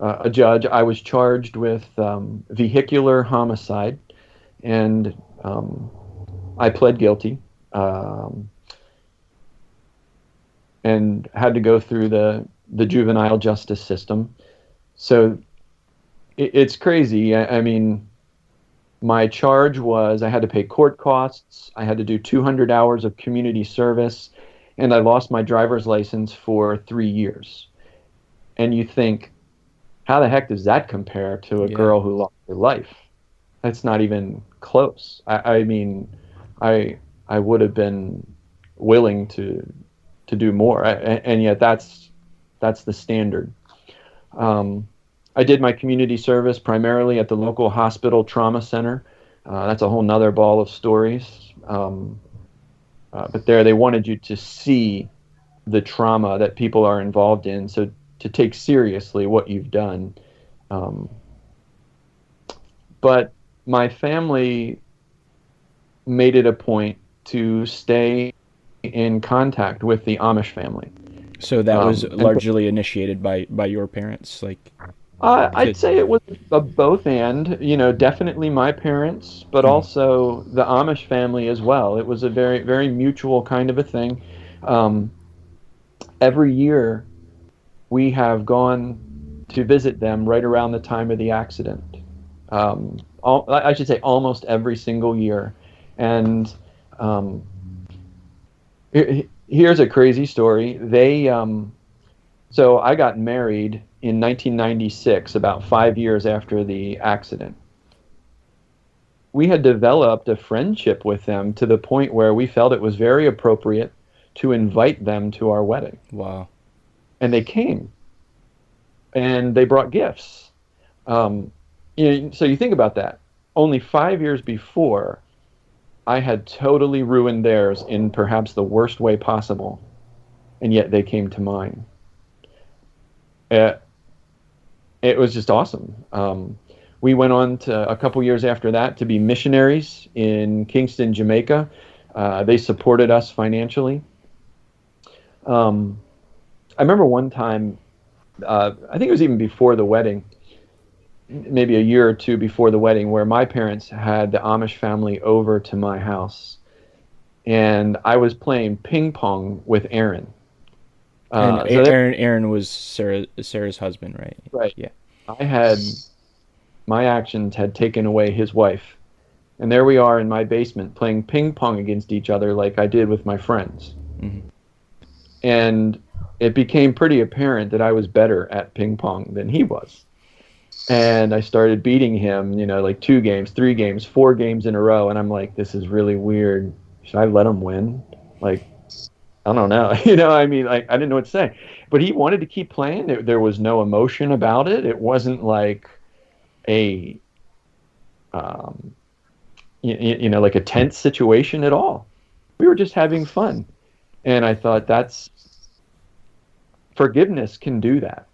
a judge. I was charged with vehicular homicide, and I pled guilty, and had to go through the juvenile justice system. So it's crazy. I mean, my charge was I had to pay court costs, I had to do 200 hours of community service, and I lost my driver's license for 3 years. And you think, how the heck does that compare to a girl who lost her life? That's not even close. I mean, I would have been willing to do more, and yet that's the standard. I did my community service primarily at the local hospital trauma center. That's a whole nother ball of stories. But there, they wanted you to see the trauma that people are involved in, so to take seriously what you've done. But my family made it a point to stay in contact with the Amish family. So that was largely initiated by your parents, like. I'd say it was a both and, definitely my parents, but also the Amish family as well. It was a very, very mutual kind of a thing. Every year we have gone to visit them right around the time of the accident. I should say almost every single year. And here's a crazy story. So I got married in 1996, about 5 years after the accident. We had developed a friendship with them to the point where we felt it was very appropriate to invite them to our wedding. Wow. And they came. And they brought gifts. So you think about that. Only 5 years before, I had totally ruined theirs in perhaps the worst way possible. And yet they came to mine. It was just awesome. We went on to a couple years after that to be missionaries in Kingston, Jamaica. They supported us financially. I remember one time, I think it was even before the wedding, maybe a year or two before the wedding, where my parents had the Amish family over to my house. And I was playing ping pong with Aaron. And Aaron was Sarah's husband, right? Right. Yeah. My actions had taken away his wife. And there we are in my basement playing ping pong against each other like I did with my friends. Mm-hmm. And it became pretty apparent that I was better at ping pong than he was. And I started beating him, like 2 games, 3 games, 4 games in a row. And I'm like, this is really weird. Should I let him win? Like, I don't know. I didn't know what to say. But he wanted to keep playing. There was no emotion about it. It wasn't like a like a tense situation at all. We were just having fun. And I thought forgiveness can do that.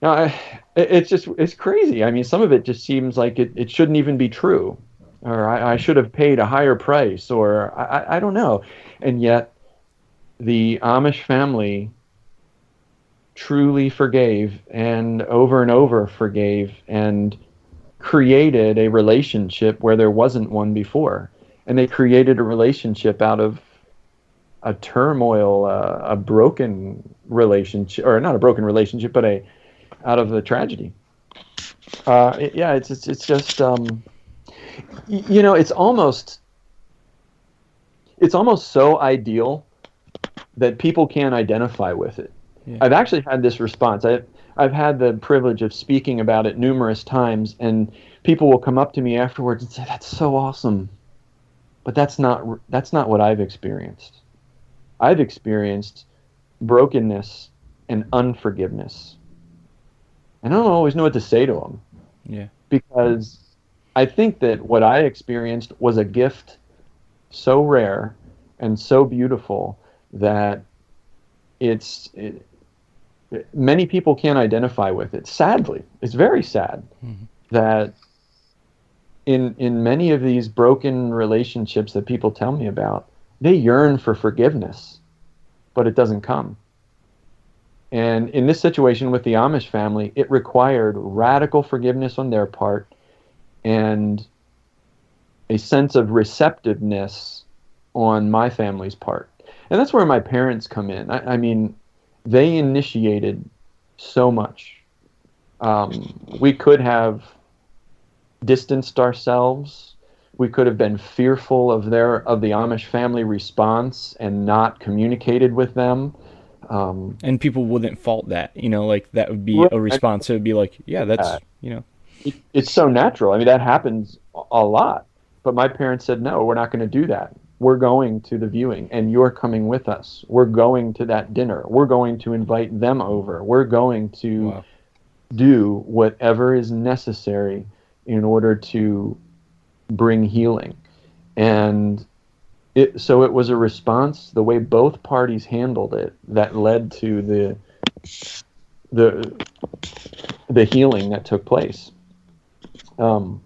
Now, it's crazy. I mean, some of it just seems like it shouldn't even be true, or I should have paid a higher price, or I don't know. And yet the Amish family truly forgave and over forgave and created a relationship where there wasn't one before. And they created a relationship out of a turmoil, a broken relationship, or not a broken relationship, but out of a tragedy. It's just it's almost so ideal that people can't identify with it. Yeah. I've actually had this response. I've had the privilege of speaking about it numerous times, and people will come up to me afterwards and say, "That's so awesome," but that's not what I've experienced. I've experienced brokenness and unforgiveness. And I don't always know what to say to them. Yeah. Because I think that what I experienced was a gift so rare and so beautiful that many people can't identify with it. Sadly, it's very sad that in many of these broken relationships that people tell me about, they yearn for forgiveness, but it doesn't come. And in this situation with the Amish family, it required radical forgiveness on their part and a sense of receptiveness on my family's part. And that's where my parents come in. I mean, they initiated so much. We could have distanced ourselves. We could have been fearful of the Amish family response and not communicated with them. And people wouldn't fault that, like that would be a response. It would be like, yeah, that's, It's so natural. I mean, that happens a lot. But my parents said, no, we're not going to do that. We're going to the viewing, and you're coming with us. We're going to that dinner. We're going to invite them over. We're going to do whatever is necessary in order to bring healing. And so it was a response, the way both parties handled it, that led to the healing that took place. And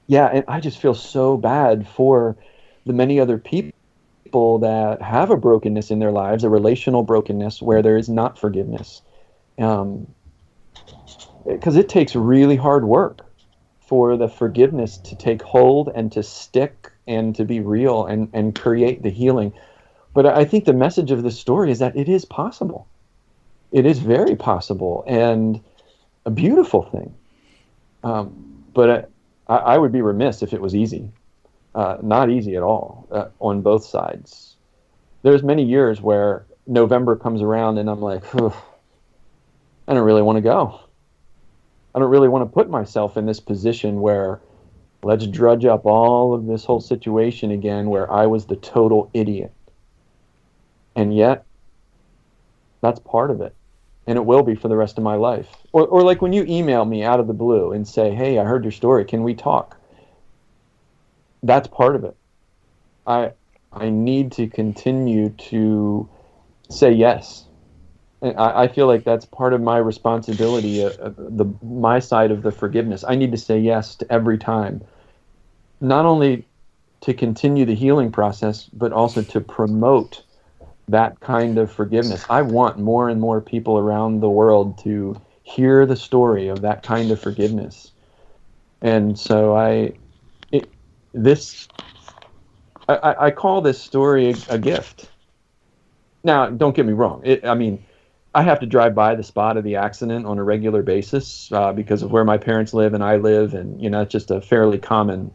I just feel so bad for the many other people that have a brokenness in their lives, a relational brokenness where there is not forgiveness. Because it takes really hard work for the forgiveness to take hold and to stick and to be real and create the healing. But I think the message of this story is that it is possible. It is very possible and a beautiful thing. But I would be remiss if it was easy. Not easy at all on both sides. There's many years where November comes around and I'm like, I don't really want to go. I don't really want to put myself in this position where let's drudge up all of this whole situation again where I was the total idiot. And yet, that's part of it. And it will be for the rest of my life. Or like when you email me out of the blue and say, hey, I heard your story, can we talk? That's part of it. I need to continue to say yes. And I feel like that's part of my responsibility, my side of the forgiveness. I need to say yes to every time. Not only to continue the healing process, but also to promote that kind of forgiveness. I want more and more people around the world to hear the story of that kind of forgiveness. And so I call this story a gift. Now, don't get me wrong. I have to drive by the spot of the accident on a regular basis because of where my parents live and I live, and it's just a fairly common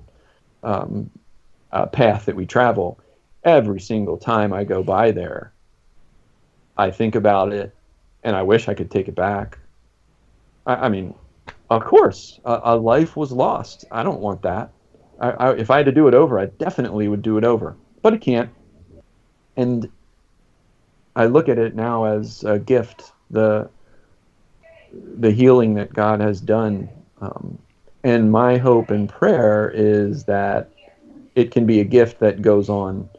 path that we travel. Every single time I go by there, I think about it, and I wish I could take it back. I mean, of course, a life was lost. I don't want that. If I had to do it over, I definitely would do it over, but I can't. And I look at it now as a gift, the healing that God has done And my hope and prayer is that it can be a gift that goes on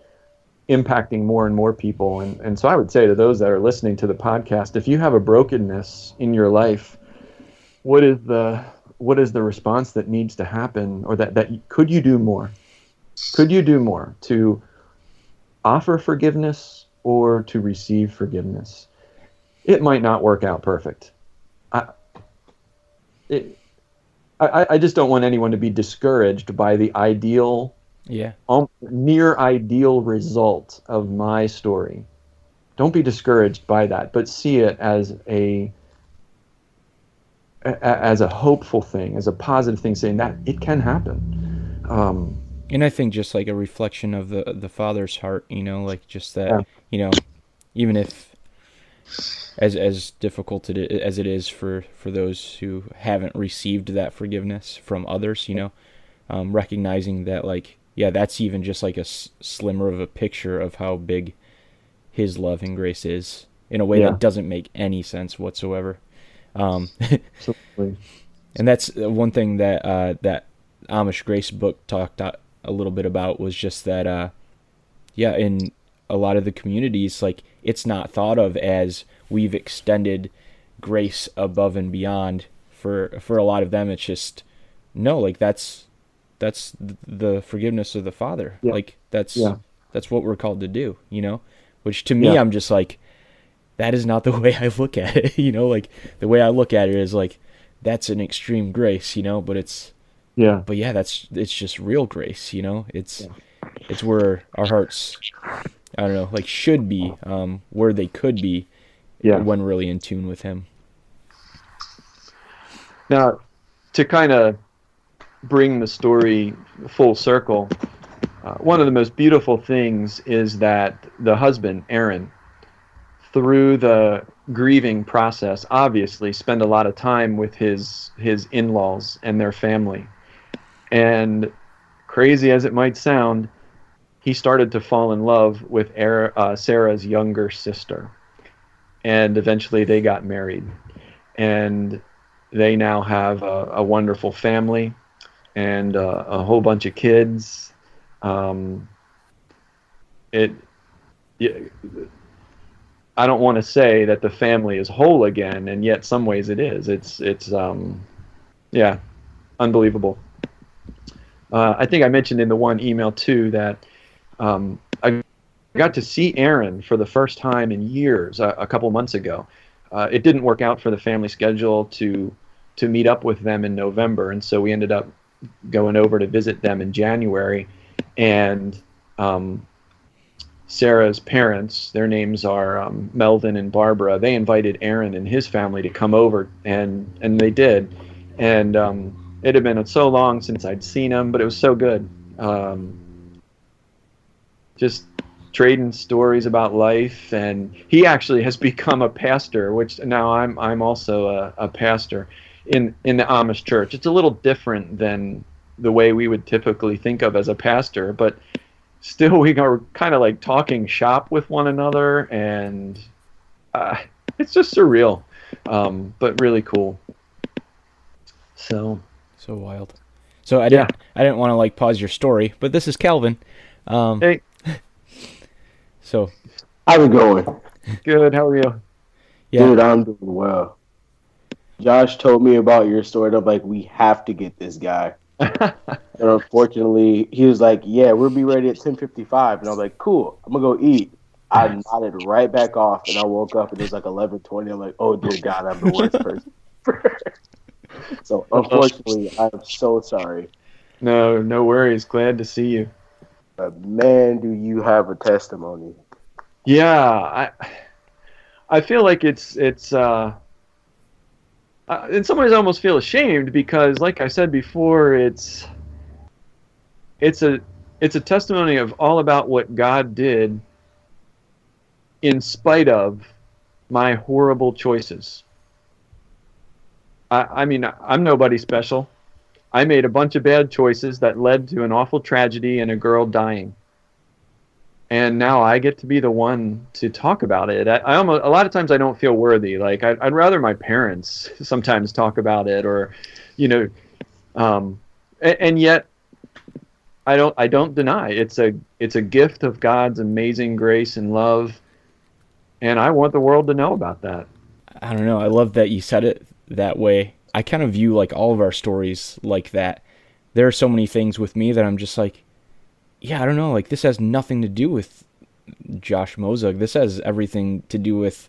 impacting more and more people. And so I would say to those that are listening to the podcast, if you have a brokenness in your life, what is the response that needs to happen, or that could you do more? Could you do more to offer forgiveness or to receive forgiveness? It might not work out perfect. I just don't want anyone to be discouraged by the ideal, near ideal result of my story. Don't be discouraged by that, but see it as a hopeful thing, as a positive thing, saying that it can happen. And I think just like a reflection of the Father's heart, like just that, even if as difficult as it is for those who haven't received that forgiveness from others, recognizing that, like, that's even just like a slimmer of a picture of how big His love and grace is, in a way that doesn't make any sense whatsoever. Absolutely. And that's one thing that that Amish Grace book talked a little bit about, was just that, in a lot of the communities, like, it's not thought of as we've extended grace above and beyond. For a lot of them, it's just, no, like, that's the forgiveness of the Father. Yeah. Like, that's what we're called to do, which to me, I'm just like, that is not the way I look at it. Like, the way I look at it is like, that's an extreme grace, but it's just real grace, it's where our hearts, I don't know, like, should be, where they could be when really in tune with Him. Now, to kind of bring the story full circle, one of the most beautiful things is that the husband, Aaron, through the grieving process, obviously spent a lot of time with his in-laws and their family. And crazy as it might sound, he started to fall in love with Sarah's younger sister. And eventually they got married. And they now have a wonderful family and a whole bunch of kids. I don't want to say that the family is whole again, and yet some ways it is. It's unbelievable. I think I mentioned in the one email too that I got to see Aaron for the first time in years a couple months ago. It didn't work out for the family schedule to meet up with them in November, and so we ended up going over to visit them in January. And Sarah's parents, their names are Melvin and Barbara, they invited Aaron and his family to come over, and they did. And it had been so long since I'd seen them, but it was so good. Just trading stories about life, and he actually has become a pastor, which now I'm also a pastor in the Amish church. It's a little different than the way we would typically think of as a pastor, but still we are kind of like talking shop with one another, and it's just surreal, but really cool. So wild. So I didn't want to like pause your story, but this is Calvin. Hey. So how's it going? Good. How are you? Yeah. Dude, I'm doing well. Josh told me about your story, and I'm like, we have to get this guy. And unfortunately, he was like, yeah, we'll be ready at 10:55. And I was like, cool, I'm going to go eat. I nodded right back off, and I woke up, and it was like 11:20. I'm like, oh, dear God, I'm the worst person. So, unfortunately, I'm so sorry. No worries. Glad to see you. But, man, do you have a testimony. Yeah, I feel like it's in some ways I almost feel ashamed because, like I said before, it's a testimony of all about what God did in spite of my horrible choices. I mean, I'm nobody special. I made a bunch of bad choices that led to an awful tragedy and a girl dying. And now I get to be the one to talk about it. I almost, a lot of times I don't feel worthy. Like I'd rather my parents sometimes talk about it, or, And yet I don't deny it's a gift of God's amazing grace and love, and I want the world to know about that. I don't know. I love that you said it that way. I kind of view like all of our stories like that. There are so many things with me that I'm just like, yeah, I don't know. Like this has nothing to do with Josh Mozug. This has everything to do with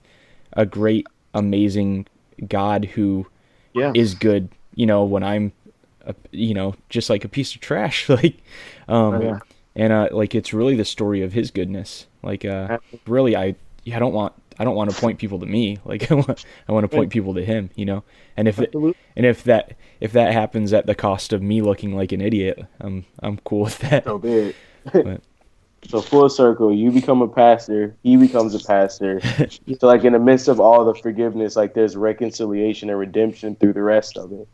a great, amazing God who Yeah. is good. You know, when I'm, just like a piece of trash. Like, Yeah. and like it's really the story of His goodness. Like, really, I don't want to point people to me. Like, I want to point people to Him. You know, and if that happens at the cost of me looking like an idiot, I'm cool with that. So big. But, So full circle, you become a pastor, he becomes a pastor. So like in the midst of all the forgiveness, like there's reconciliation and redemption through the rest of it.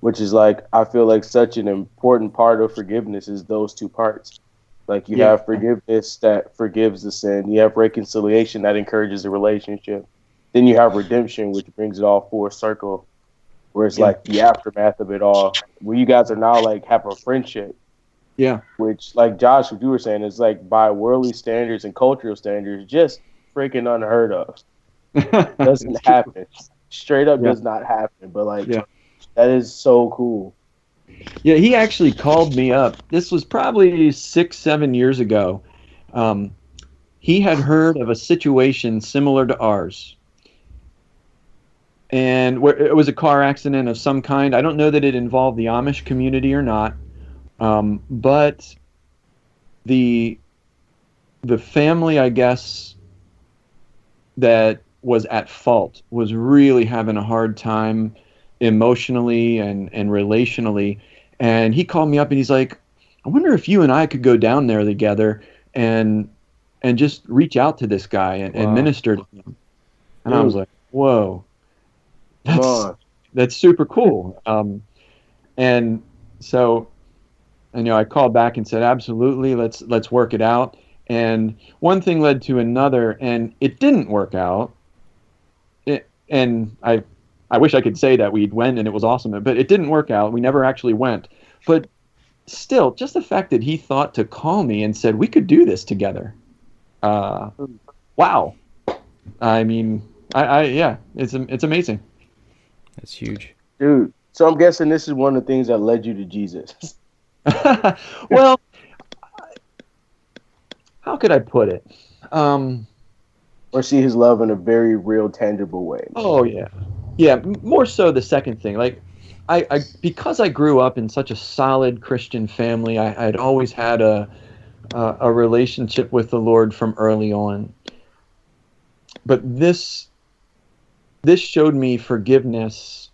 Which is like, I feel like such an important part of forgiveness is those two parts. Like you have forgiveness that forgives the sin. You have reconciliation that encourages the relationship. Then you have redemption, which brings it all full circle. Where it's like the aftermath of it all, where you guys are now like have a friendship. Yeah. Which, like Josh, what you were saying, is like by worldly standards and cultural standards, just freaking unheard of. Doesn't happen. Straight up does not happen. But like, that is so cool. Yeah, he actually called me up. This was probably 6-7 years ago. He had heard of a situation similar to ours. And where it was a car accident of some kind. I don't know that it involved the Amish community or not. But the family, I guess, that was at fault was really having a hard time emotionally and relationally. And he called me up and he's like, I wonder if you and I could go down there together and just reach out to this guy and minister to him. And I was like, whoa, that's super cool. And so, I called back and said, absolutely, let's work it out. And one thing led to another, and it didn't work out. And I wish I could say that we went and it was awesome, but it didn't work out. We never actually went. But still, just the fact that he thought to call me and said we could do this together. Wow. I mean, it's amazing. That's huge, dude. So I'm guessing this is one of the things that led you to Jesus. Well, how could I put it? Or see His love in a very real, tangible way. Oh yeah. More so the second thing. Like, I because I grew up in such a solid Christian family, I'd always had a relationship with the Lord from early on. But this showed me forgiveness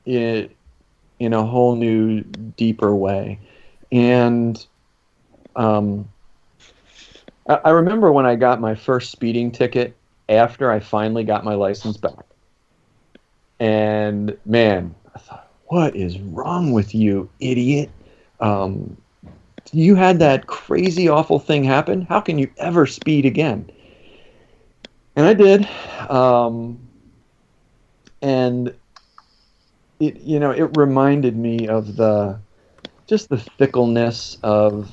in a whole new, deeper way. And I remember when I got my first speeding ticket after I finally got my license back. And man, I thought, what is wrong with you, idiot? You had that crazy, awful thing happen. How can you ever speed again? And I did. And it reminded me of the fickleness of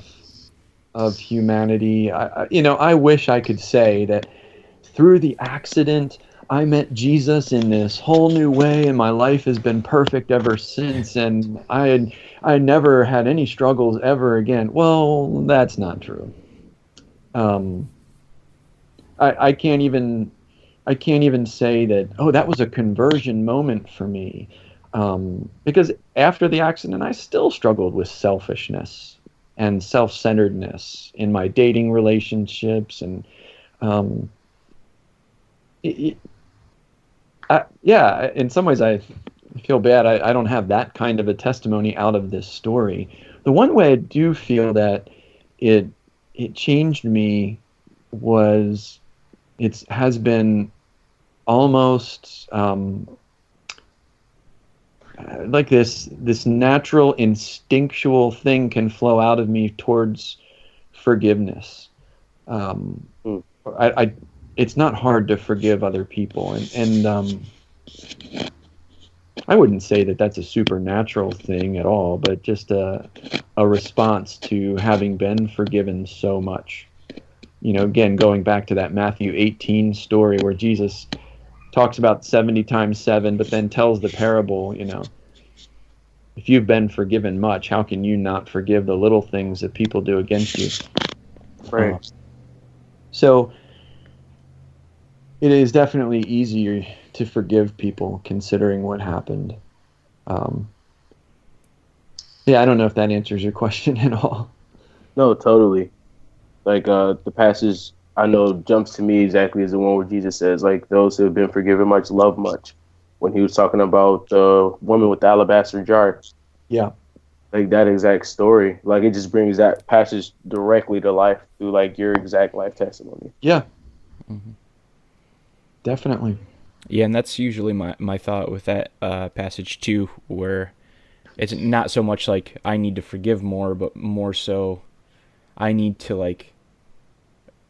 humanity. I wish I could say that through the accident I met Jesus in this whole new way, and my life has been perfect ever since, and I never had any struggles ever again. Well, that's not true. I can't even say that, oh, that was a conversion moment for me. Because after the accident, I still struggled with selfishness and self-centeredness in my dating relationships. And in some ways I feel bad. I don't have that kind of a testimony out of this story. The one way I do feel that it changed me was it has been almost like this natural instinctual thing can flow out of me towards forgiveness. It's not hard to forgive other people, and I wouldn't say that that's a supernatural thing at all, but just a response to having been forgiven so much. Again, going back to that Matthew 18 story where Jesus talks about 70 times 7, but then tells the parable, if you've been forgiven much, how can you not forgive the little things that people do against you? Right. So it is definitely easier to forgive people considering what happened. Yeah, I don't know if that answers your question at all. No, totally. Like the passage I know jumps to me exactly as the one where Jesus says, like, those who have been forgiven much love much. When he was talking about the woman with the alabaster jar. Yeah. Like that exact story. Like it just brings that passage directly to life through like your exact life testimony. Yeah. Mm-hmm. Definitely. Yeah, and that's usually my thought with that passage too, where it's not so much like I need to forgive more, but more so I need to like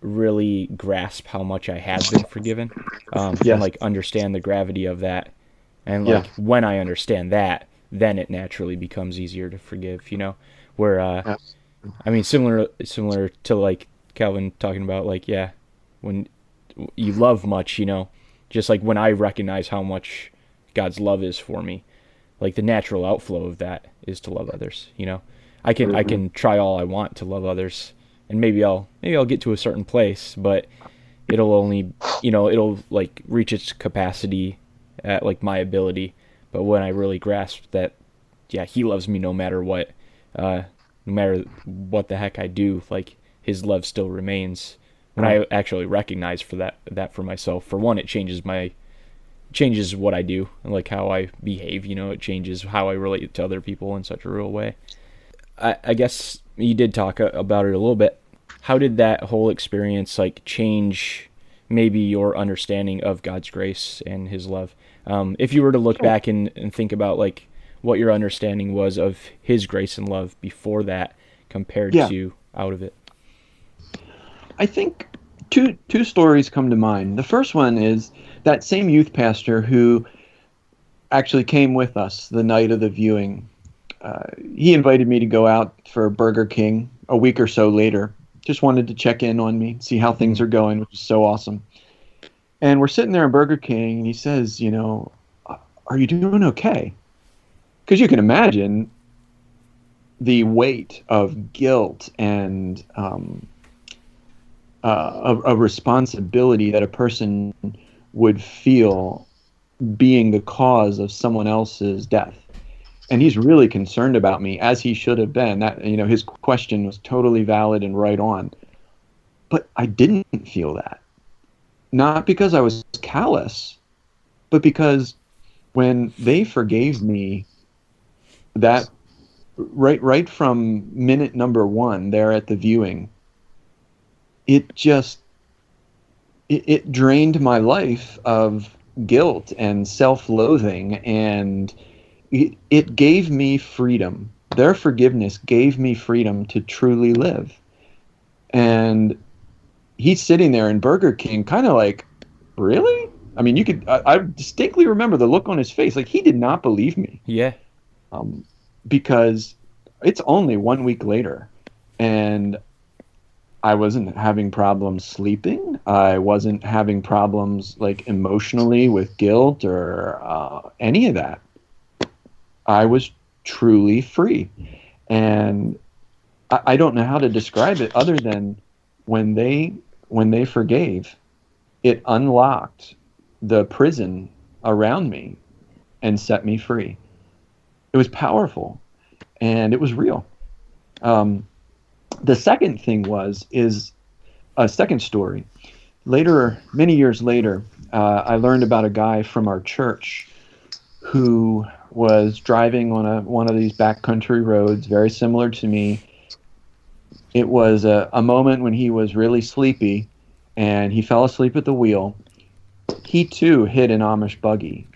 really grasp how much I have been forgiven, Yes. and like understand the gravity of that. And like when I understand that, then it naturally becomes easier to forgive, where I mean similar to like Calvin talking about, like, yeah, when you love much, just like when I recognize how much God's love is for me, like the natural outflow of that is to love others. I can try all I want to love others, and maybe I'll get to a certain place, but it'll only it'll like reach its capacity at like my ability. But when I really grasp that, yeah, he loves me no matter what, no matter what the heck I do, like his love still remains. When I actually recognize that for myself, for one, it changes what I do and like how I behave. It changes how I relate to other people in such a real way. I guess you did talk about it a little bit. How did that whole experience like change maybe your understanding of God's grace and his love? If you were to look back and think about like what your understanding was of his grace and love before that compared to out of it. I think two stories come to mind. The first one is that same youth pastor who actually came with us the night of the viewing. He invited me to go out for Burger King a week or so later. Just wanted to check in on me, see how things are going, which is so awesome. And we're sitting there in Burger King, and he says, are you doing okay? Because you can imagine the weight of guilt and a responsibility that a person would feel being the cause of someone else's death. And he's really concerned about me, as he should have been. That, his question was totally valid and right on. But I didn't feel that. Not because I was callous, but because when they forgave me, that right from minute number 1 there at the viewing, it drained my life of guilt and self-loathing, and it gave me freedom. Their forgiveness gave me freedom to truly live. And he's sitting there in Burger King kind of like, really? I mean, I distinctly remember the look on his face. Like, he did not believe me. Yeah. Because it's only 1 week later, and I wasn't having problems sleeping. I wasn't having problems like emotionally with guilt or any of that. I was truly free. And I don't know how to describe it other than when they forgave, it unlocked the prison around me and set me free. It was powerful, and it was real. The second thing is a second story. Later, many years later, I learned about a guy from our church who was driving on one of these backcountry roads, very similar to me. It was a moment when he was really sleepy, and he fell asleep at the wheel. He too hit an Amish buggy,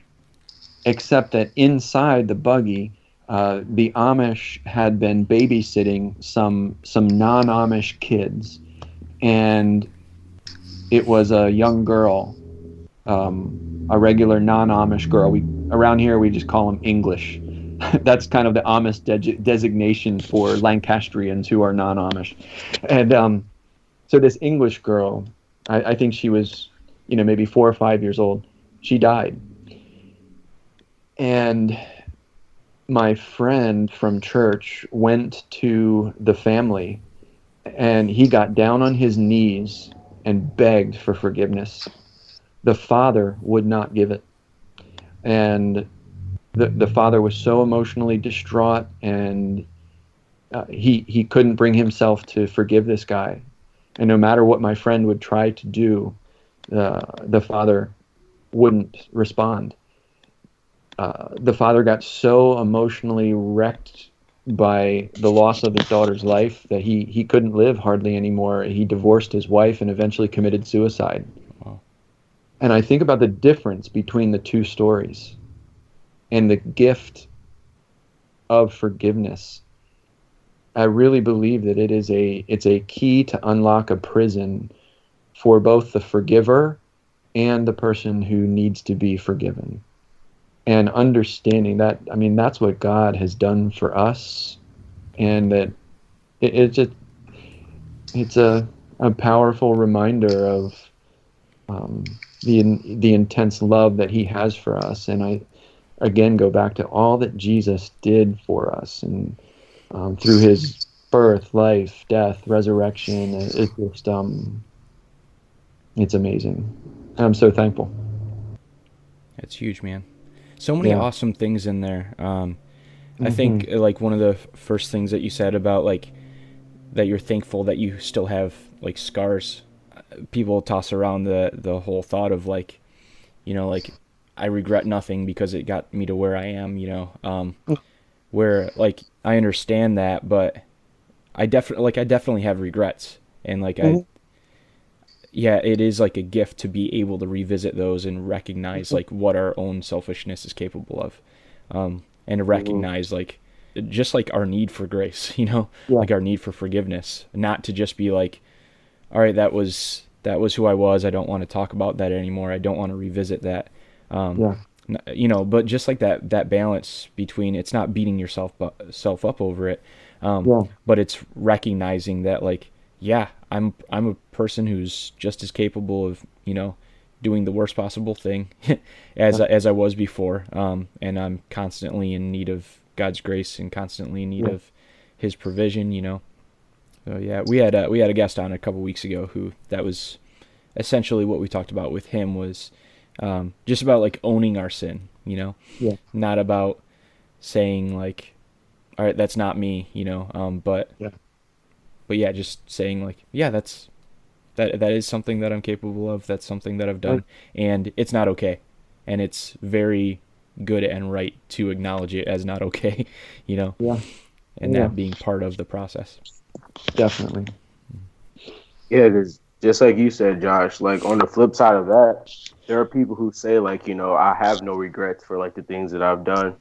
except that inside the buggy, the Amish had been babysitting some non-Amish kids, and it was a young girl, a regular non-Amish girl. around here we just call them English. That's kind of the Amish designation for Lancastrians who are non-Amish. And so this English girl, I think she was, maybe 4 or 5 years old. She died. And my friend from church went to the family, and he got down on his knees and begged for forgiveness. The father would not give it. And the father was so emotionally distraught, and he couldn't bring himself to forgive this guy. And no matter what my friend would try to do, the father wouldn't respond. The father got so emotionally wrecked by the loss of his daughter's life that he couldn't live hardly anymore. He divorced his wife and eventually committed suicide. Wow. And I think about the difference between the two stories and the gift of forgiveness. I really believe that it's a key to unlock a prison for both the forgiver and the person who needs to be forgiven. And understanding that, that's what God has done for us, and that it's a powerful reminder of the intense love that He has for us. And I again go back to all that Jesus did for us, and through His birth, life, death, resurrection. It's just it's amazing. I'm so thankful. It's huge, man. So many awesome things in there. I think like one of the first things that you said about like that you're thankful that you still have like scars. People toss around the whole thought of like, like I regret nothing because it got me to where I am, where like I understand that, but I definitely have regrets, and like it is like a gift to be able to revisit those and recognize like what our own selfishness is capable of, and to recognize like just like our need for grace, like our need for forgiveness, not to just be like, all right, that was who I was. I don't want to talk about that anymore. I don't want to revisit that. But just like that balance between, it's not beating yourself up over it, but it's recognizing that like, I'm a person who's just as capable of, doing the worst possible thing as I was before. And I'm constantly in need of God's grace and constantly in need of His provision, So we had a guest on a couple weeks ago who that was essentially what we talked about with him was just about like owning our sin, not about saying like, all right, that's not me, but just saying like, that is something that I'm capable of. That's something that I've done, and it's not okay. And it's very good and right to acknowledge it as not okay, and that being part of the process. Definitely. Yeah, because just like you said, Josh, like on the flip side of that, there are people who say like, I have no regrets for like the things that I've done.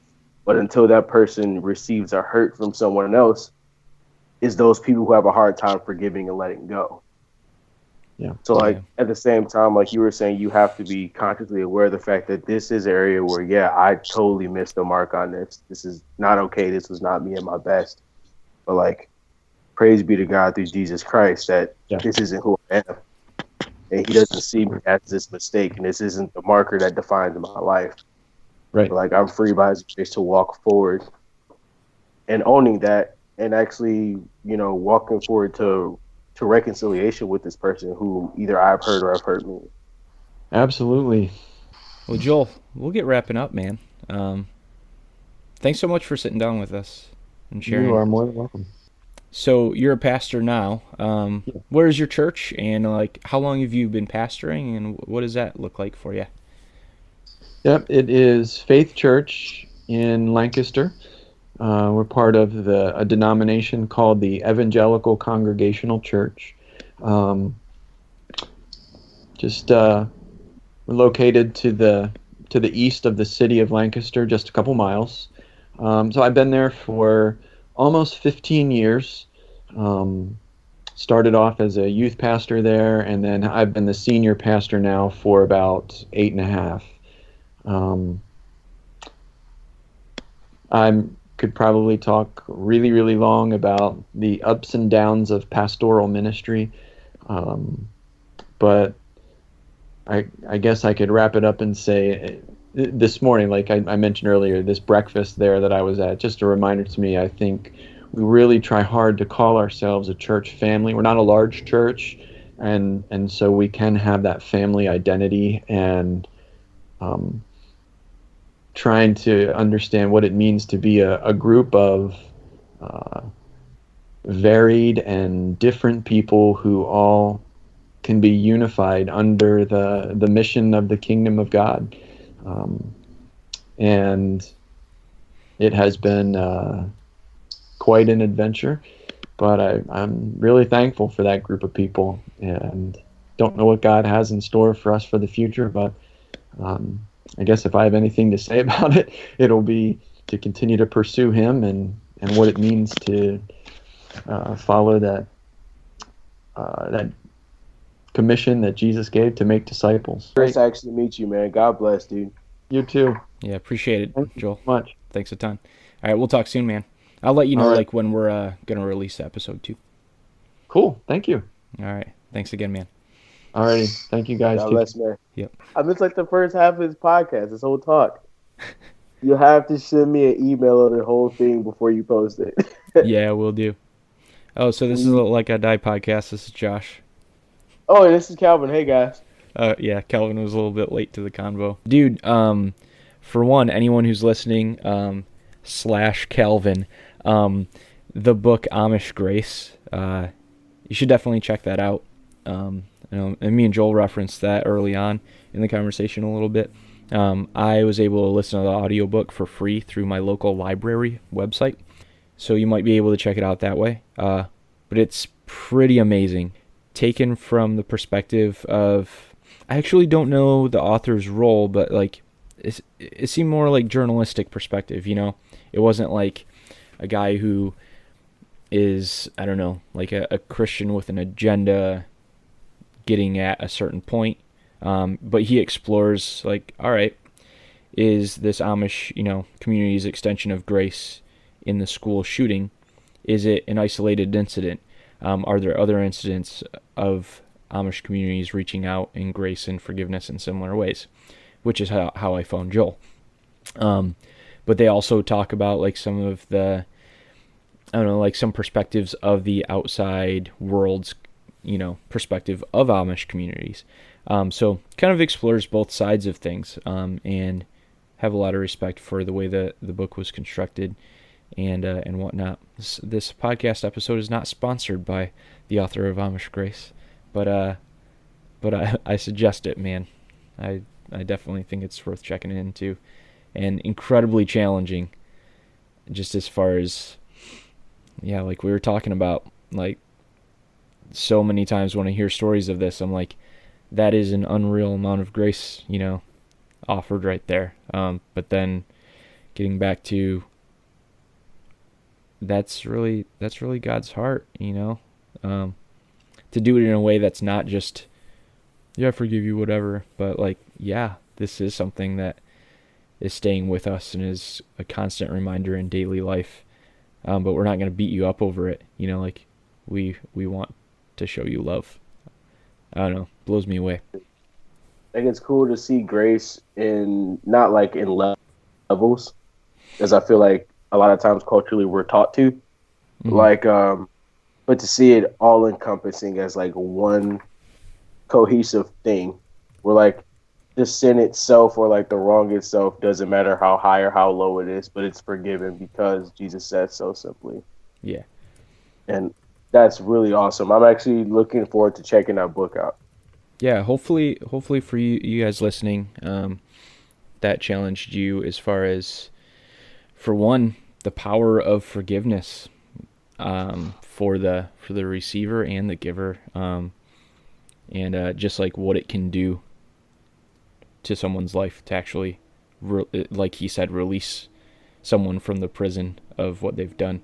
But until that person receives a hurt from someone else, is those people who have a hard time forgiving and letting go. Yeah. So like at the same time, like you were saying, you have to be consciously aware of the fact that this is an area where, I totally missed the mark on this. This is not okay. This was not me at my best. But like, praise be to God through Jesus Christ that this isn't who I am. And He doesn't see me as this mistake, and this isn't the marker that defines my life. Right. But like I'm free by His grace to walk forward and owning that, and actually, walking forward to reconciliation with this person who either I've hurt or I've hurt me. Absolutely. Well, Joel, we'll get wrapping up, man. Thanks so much for sitting down with us and sharing. You are more than welcome. So you're a pastor now. Where is your church, and like how long have you been pastoring, and what does that look like for you? Yep, it is Faith Church in Lancaster. We're part of a denomination called the Evangelical Congregational Church. We're located to the east of the city of Lancaster, just a couple miles. So I've been there for almost 15 years. Started off as a youth pastor there, and then I've been the senior pastor now for about 8.5. I could probably talk really, really long about the ups and downs of pastoral ministry, but I guess I could wrap it up and say this morning, like I mentioned earlier, this breakfast there that I was at, just a reminder to me, I think we really try hard to call ourselves a church family. We're not a large church, and so we can have that family identity, and trying to understand what it means to be a group of uh, varied and different people who all can be unified under the mission of the kingdom of God. And it has been quite an adventure, but I'm really thankful for that group of people, and don't know what God has in store for us for the future, but I guess if I have anything to say about it, it'll be to continue to pursue Him, and what it means to follow that commission that Jesus gave to make disciples. Nice to actually meet you, man. God bless, dude. You too. Yeah, appreciate it, Thank you Joel. so much. Thanks a ton. All right, we'll talk soon, man. I'll let you know All right. like when we're gonna release the episode too. Cool. Thank you. All right, thanks again, man. Alrighty. Thank you guys. God too. bless, man. Yep. I missed like the first half of this podcast, this whole talk. You have to send me an email of the whole thing before you post it. Yeah, we'll do. Oh, so this is Like I Die podcast. This is Josh. Oh, and this is Calvin. Hey, guys. Yeah, Calvin was a little bit late to the convo. Dude, for one, anyone who's listening, / Calvin, the book Amish Grace, you should definitely check that out. And me and Joel referenced that early on in the conversation a little bit. I was able to listen to the audiobook for free through my local library website, so you might be able to check it out that way. But it's pretty amazing, taken from the perspective of, I actually don't know the author's role, but like it seemed more like journalistic perspective. It wasn't like a guy who is, I don't know, like a Christian with an agenda getting at a certain point. But he explores, like, all right, is this Amish, community's extension of grace in the school shooting, is it an isolated incident? Are there other incidents of Amish communities reaching out in grace and forgiveness in similar ways? Which is how I found Joel. But they also talk about like some of the, I don't know, like some perspectives of the outside world's, perspective of Amish communities. So kind of explores both sides of things, and have a lot of respect for the way the book was constructed and whatnot. This podcast episode is not sponsored by the author of Amish Grace, but I suggest it, man. I definitely think it's worth checking into, and incredibly challenging, just as far as, yeah, like we were talking about, like so many times when I hear stories of this, I'm like, that is an unreal amount of grace, offered right there. But then getting back to, that's really God's heart, to do it in a way that's not just, yeah, I forgive you, whatever, but like, yeah, this is something that is staying with us and is a constant reminder in daily life. But we're not going to beat you up over it. Like we want to show you love. I don't know, blows me away. I think it's cool to see grace in, not like in levels, as I feel like a lot of times culturally we're taught to, but to see it all encompassing as like one cohesive thing, where like the sin itself or like the wrong itself doesn't matter how high or how low it is, but it's forgiven because Jesus said so simply. Yeah. And that's really awesome. I'm actually looking forward to checking that book out. Yeah, hopefully for you guys listening, that challenged you as far as, for one, the power of forgiveness, for the receiver and the giver, and just like what it can do to someone's life to actually, like he said, release someone from the prison of what they've done.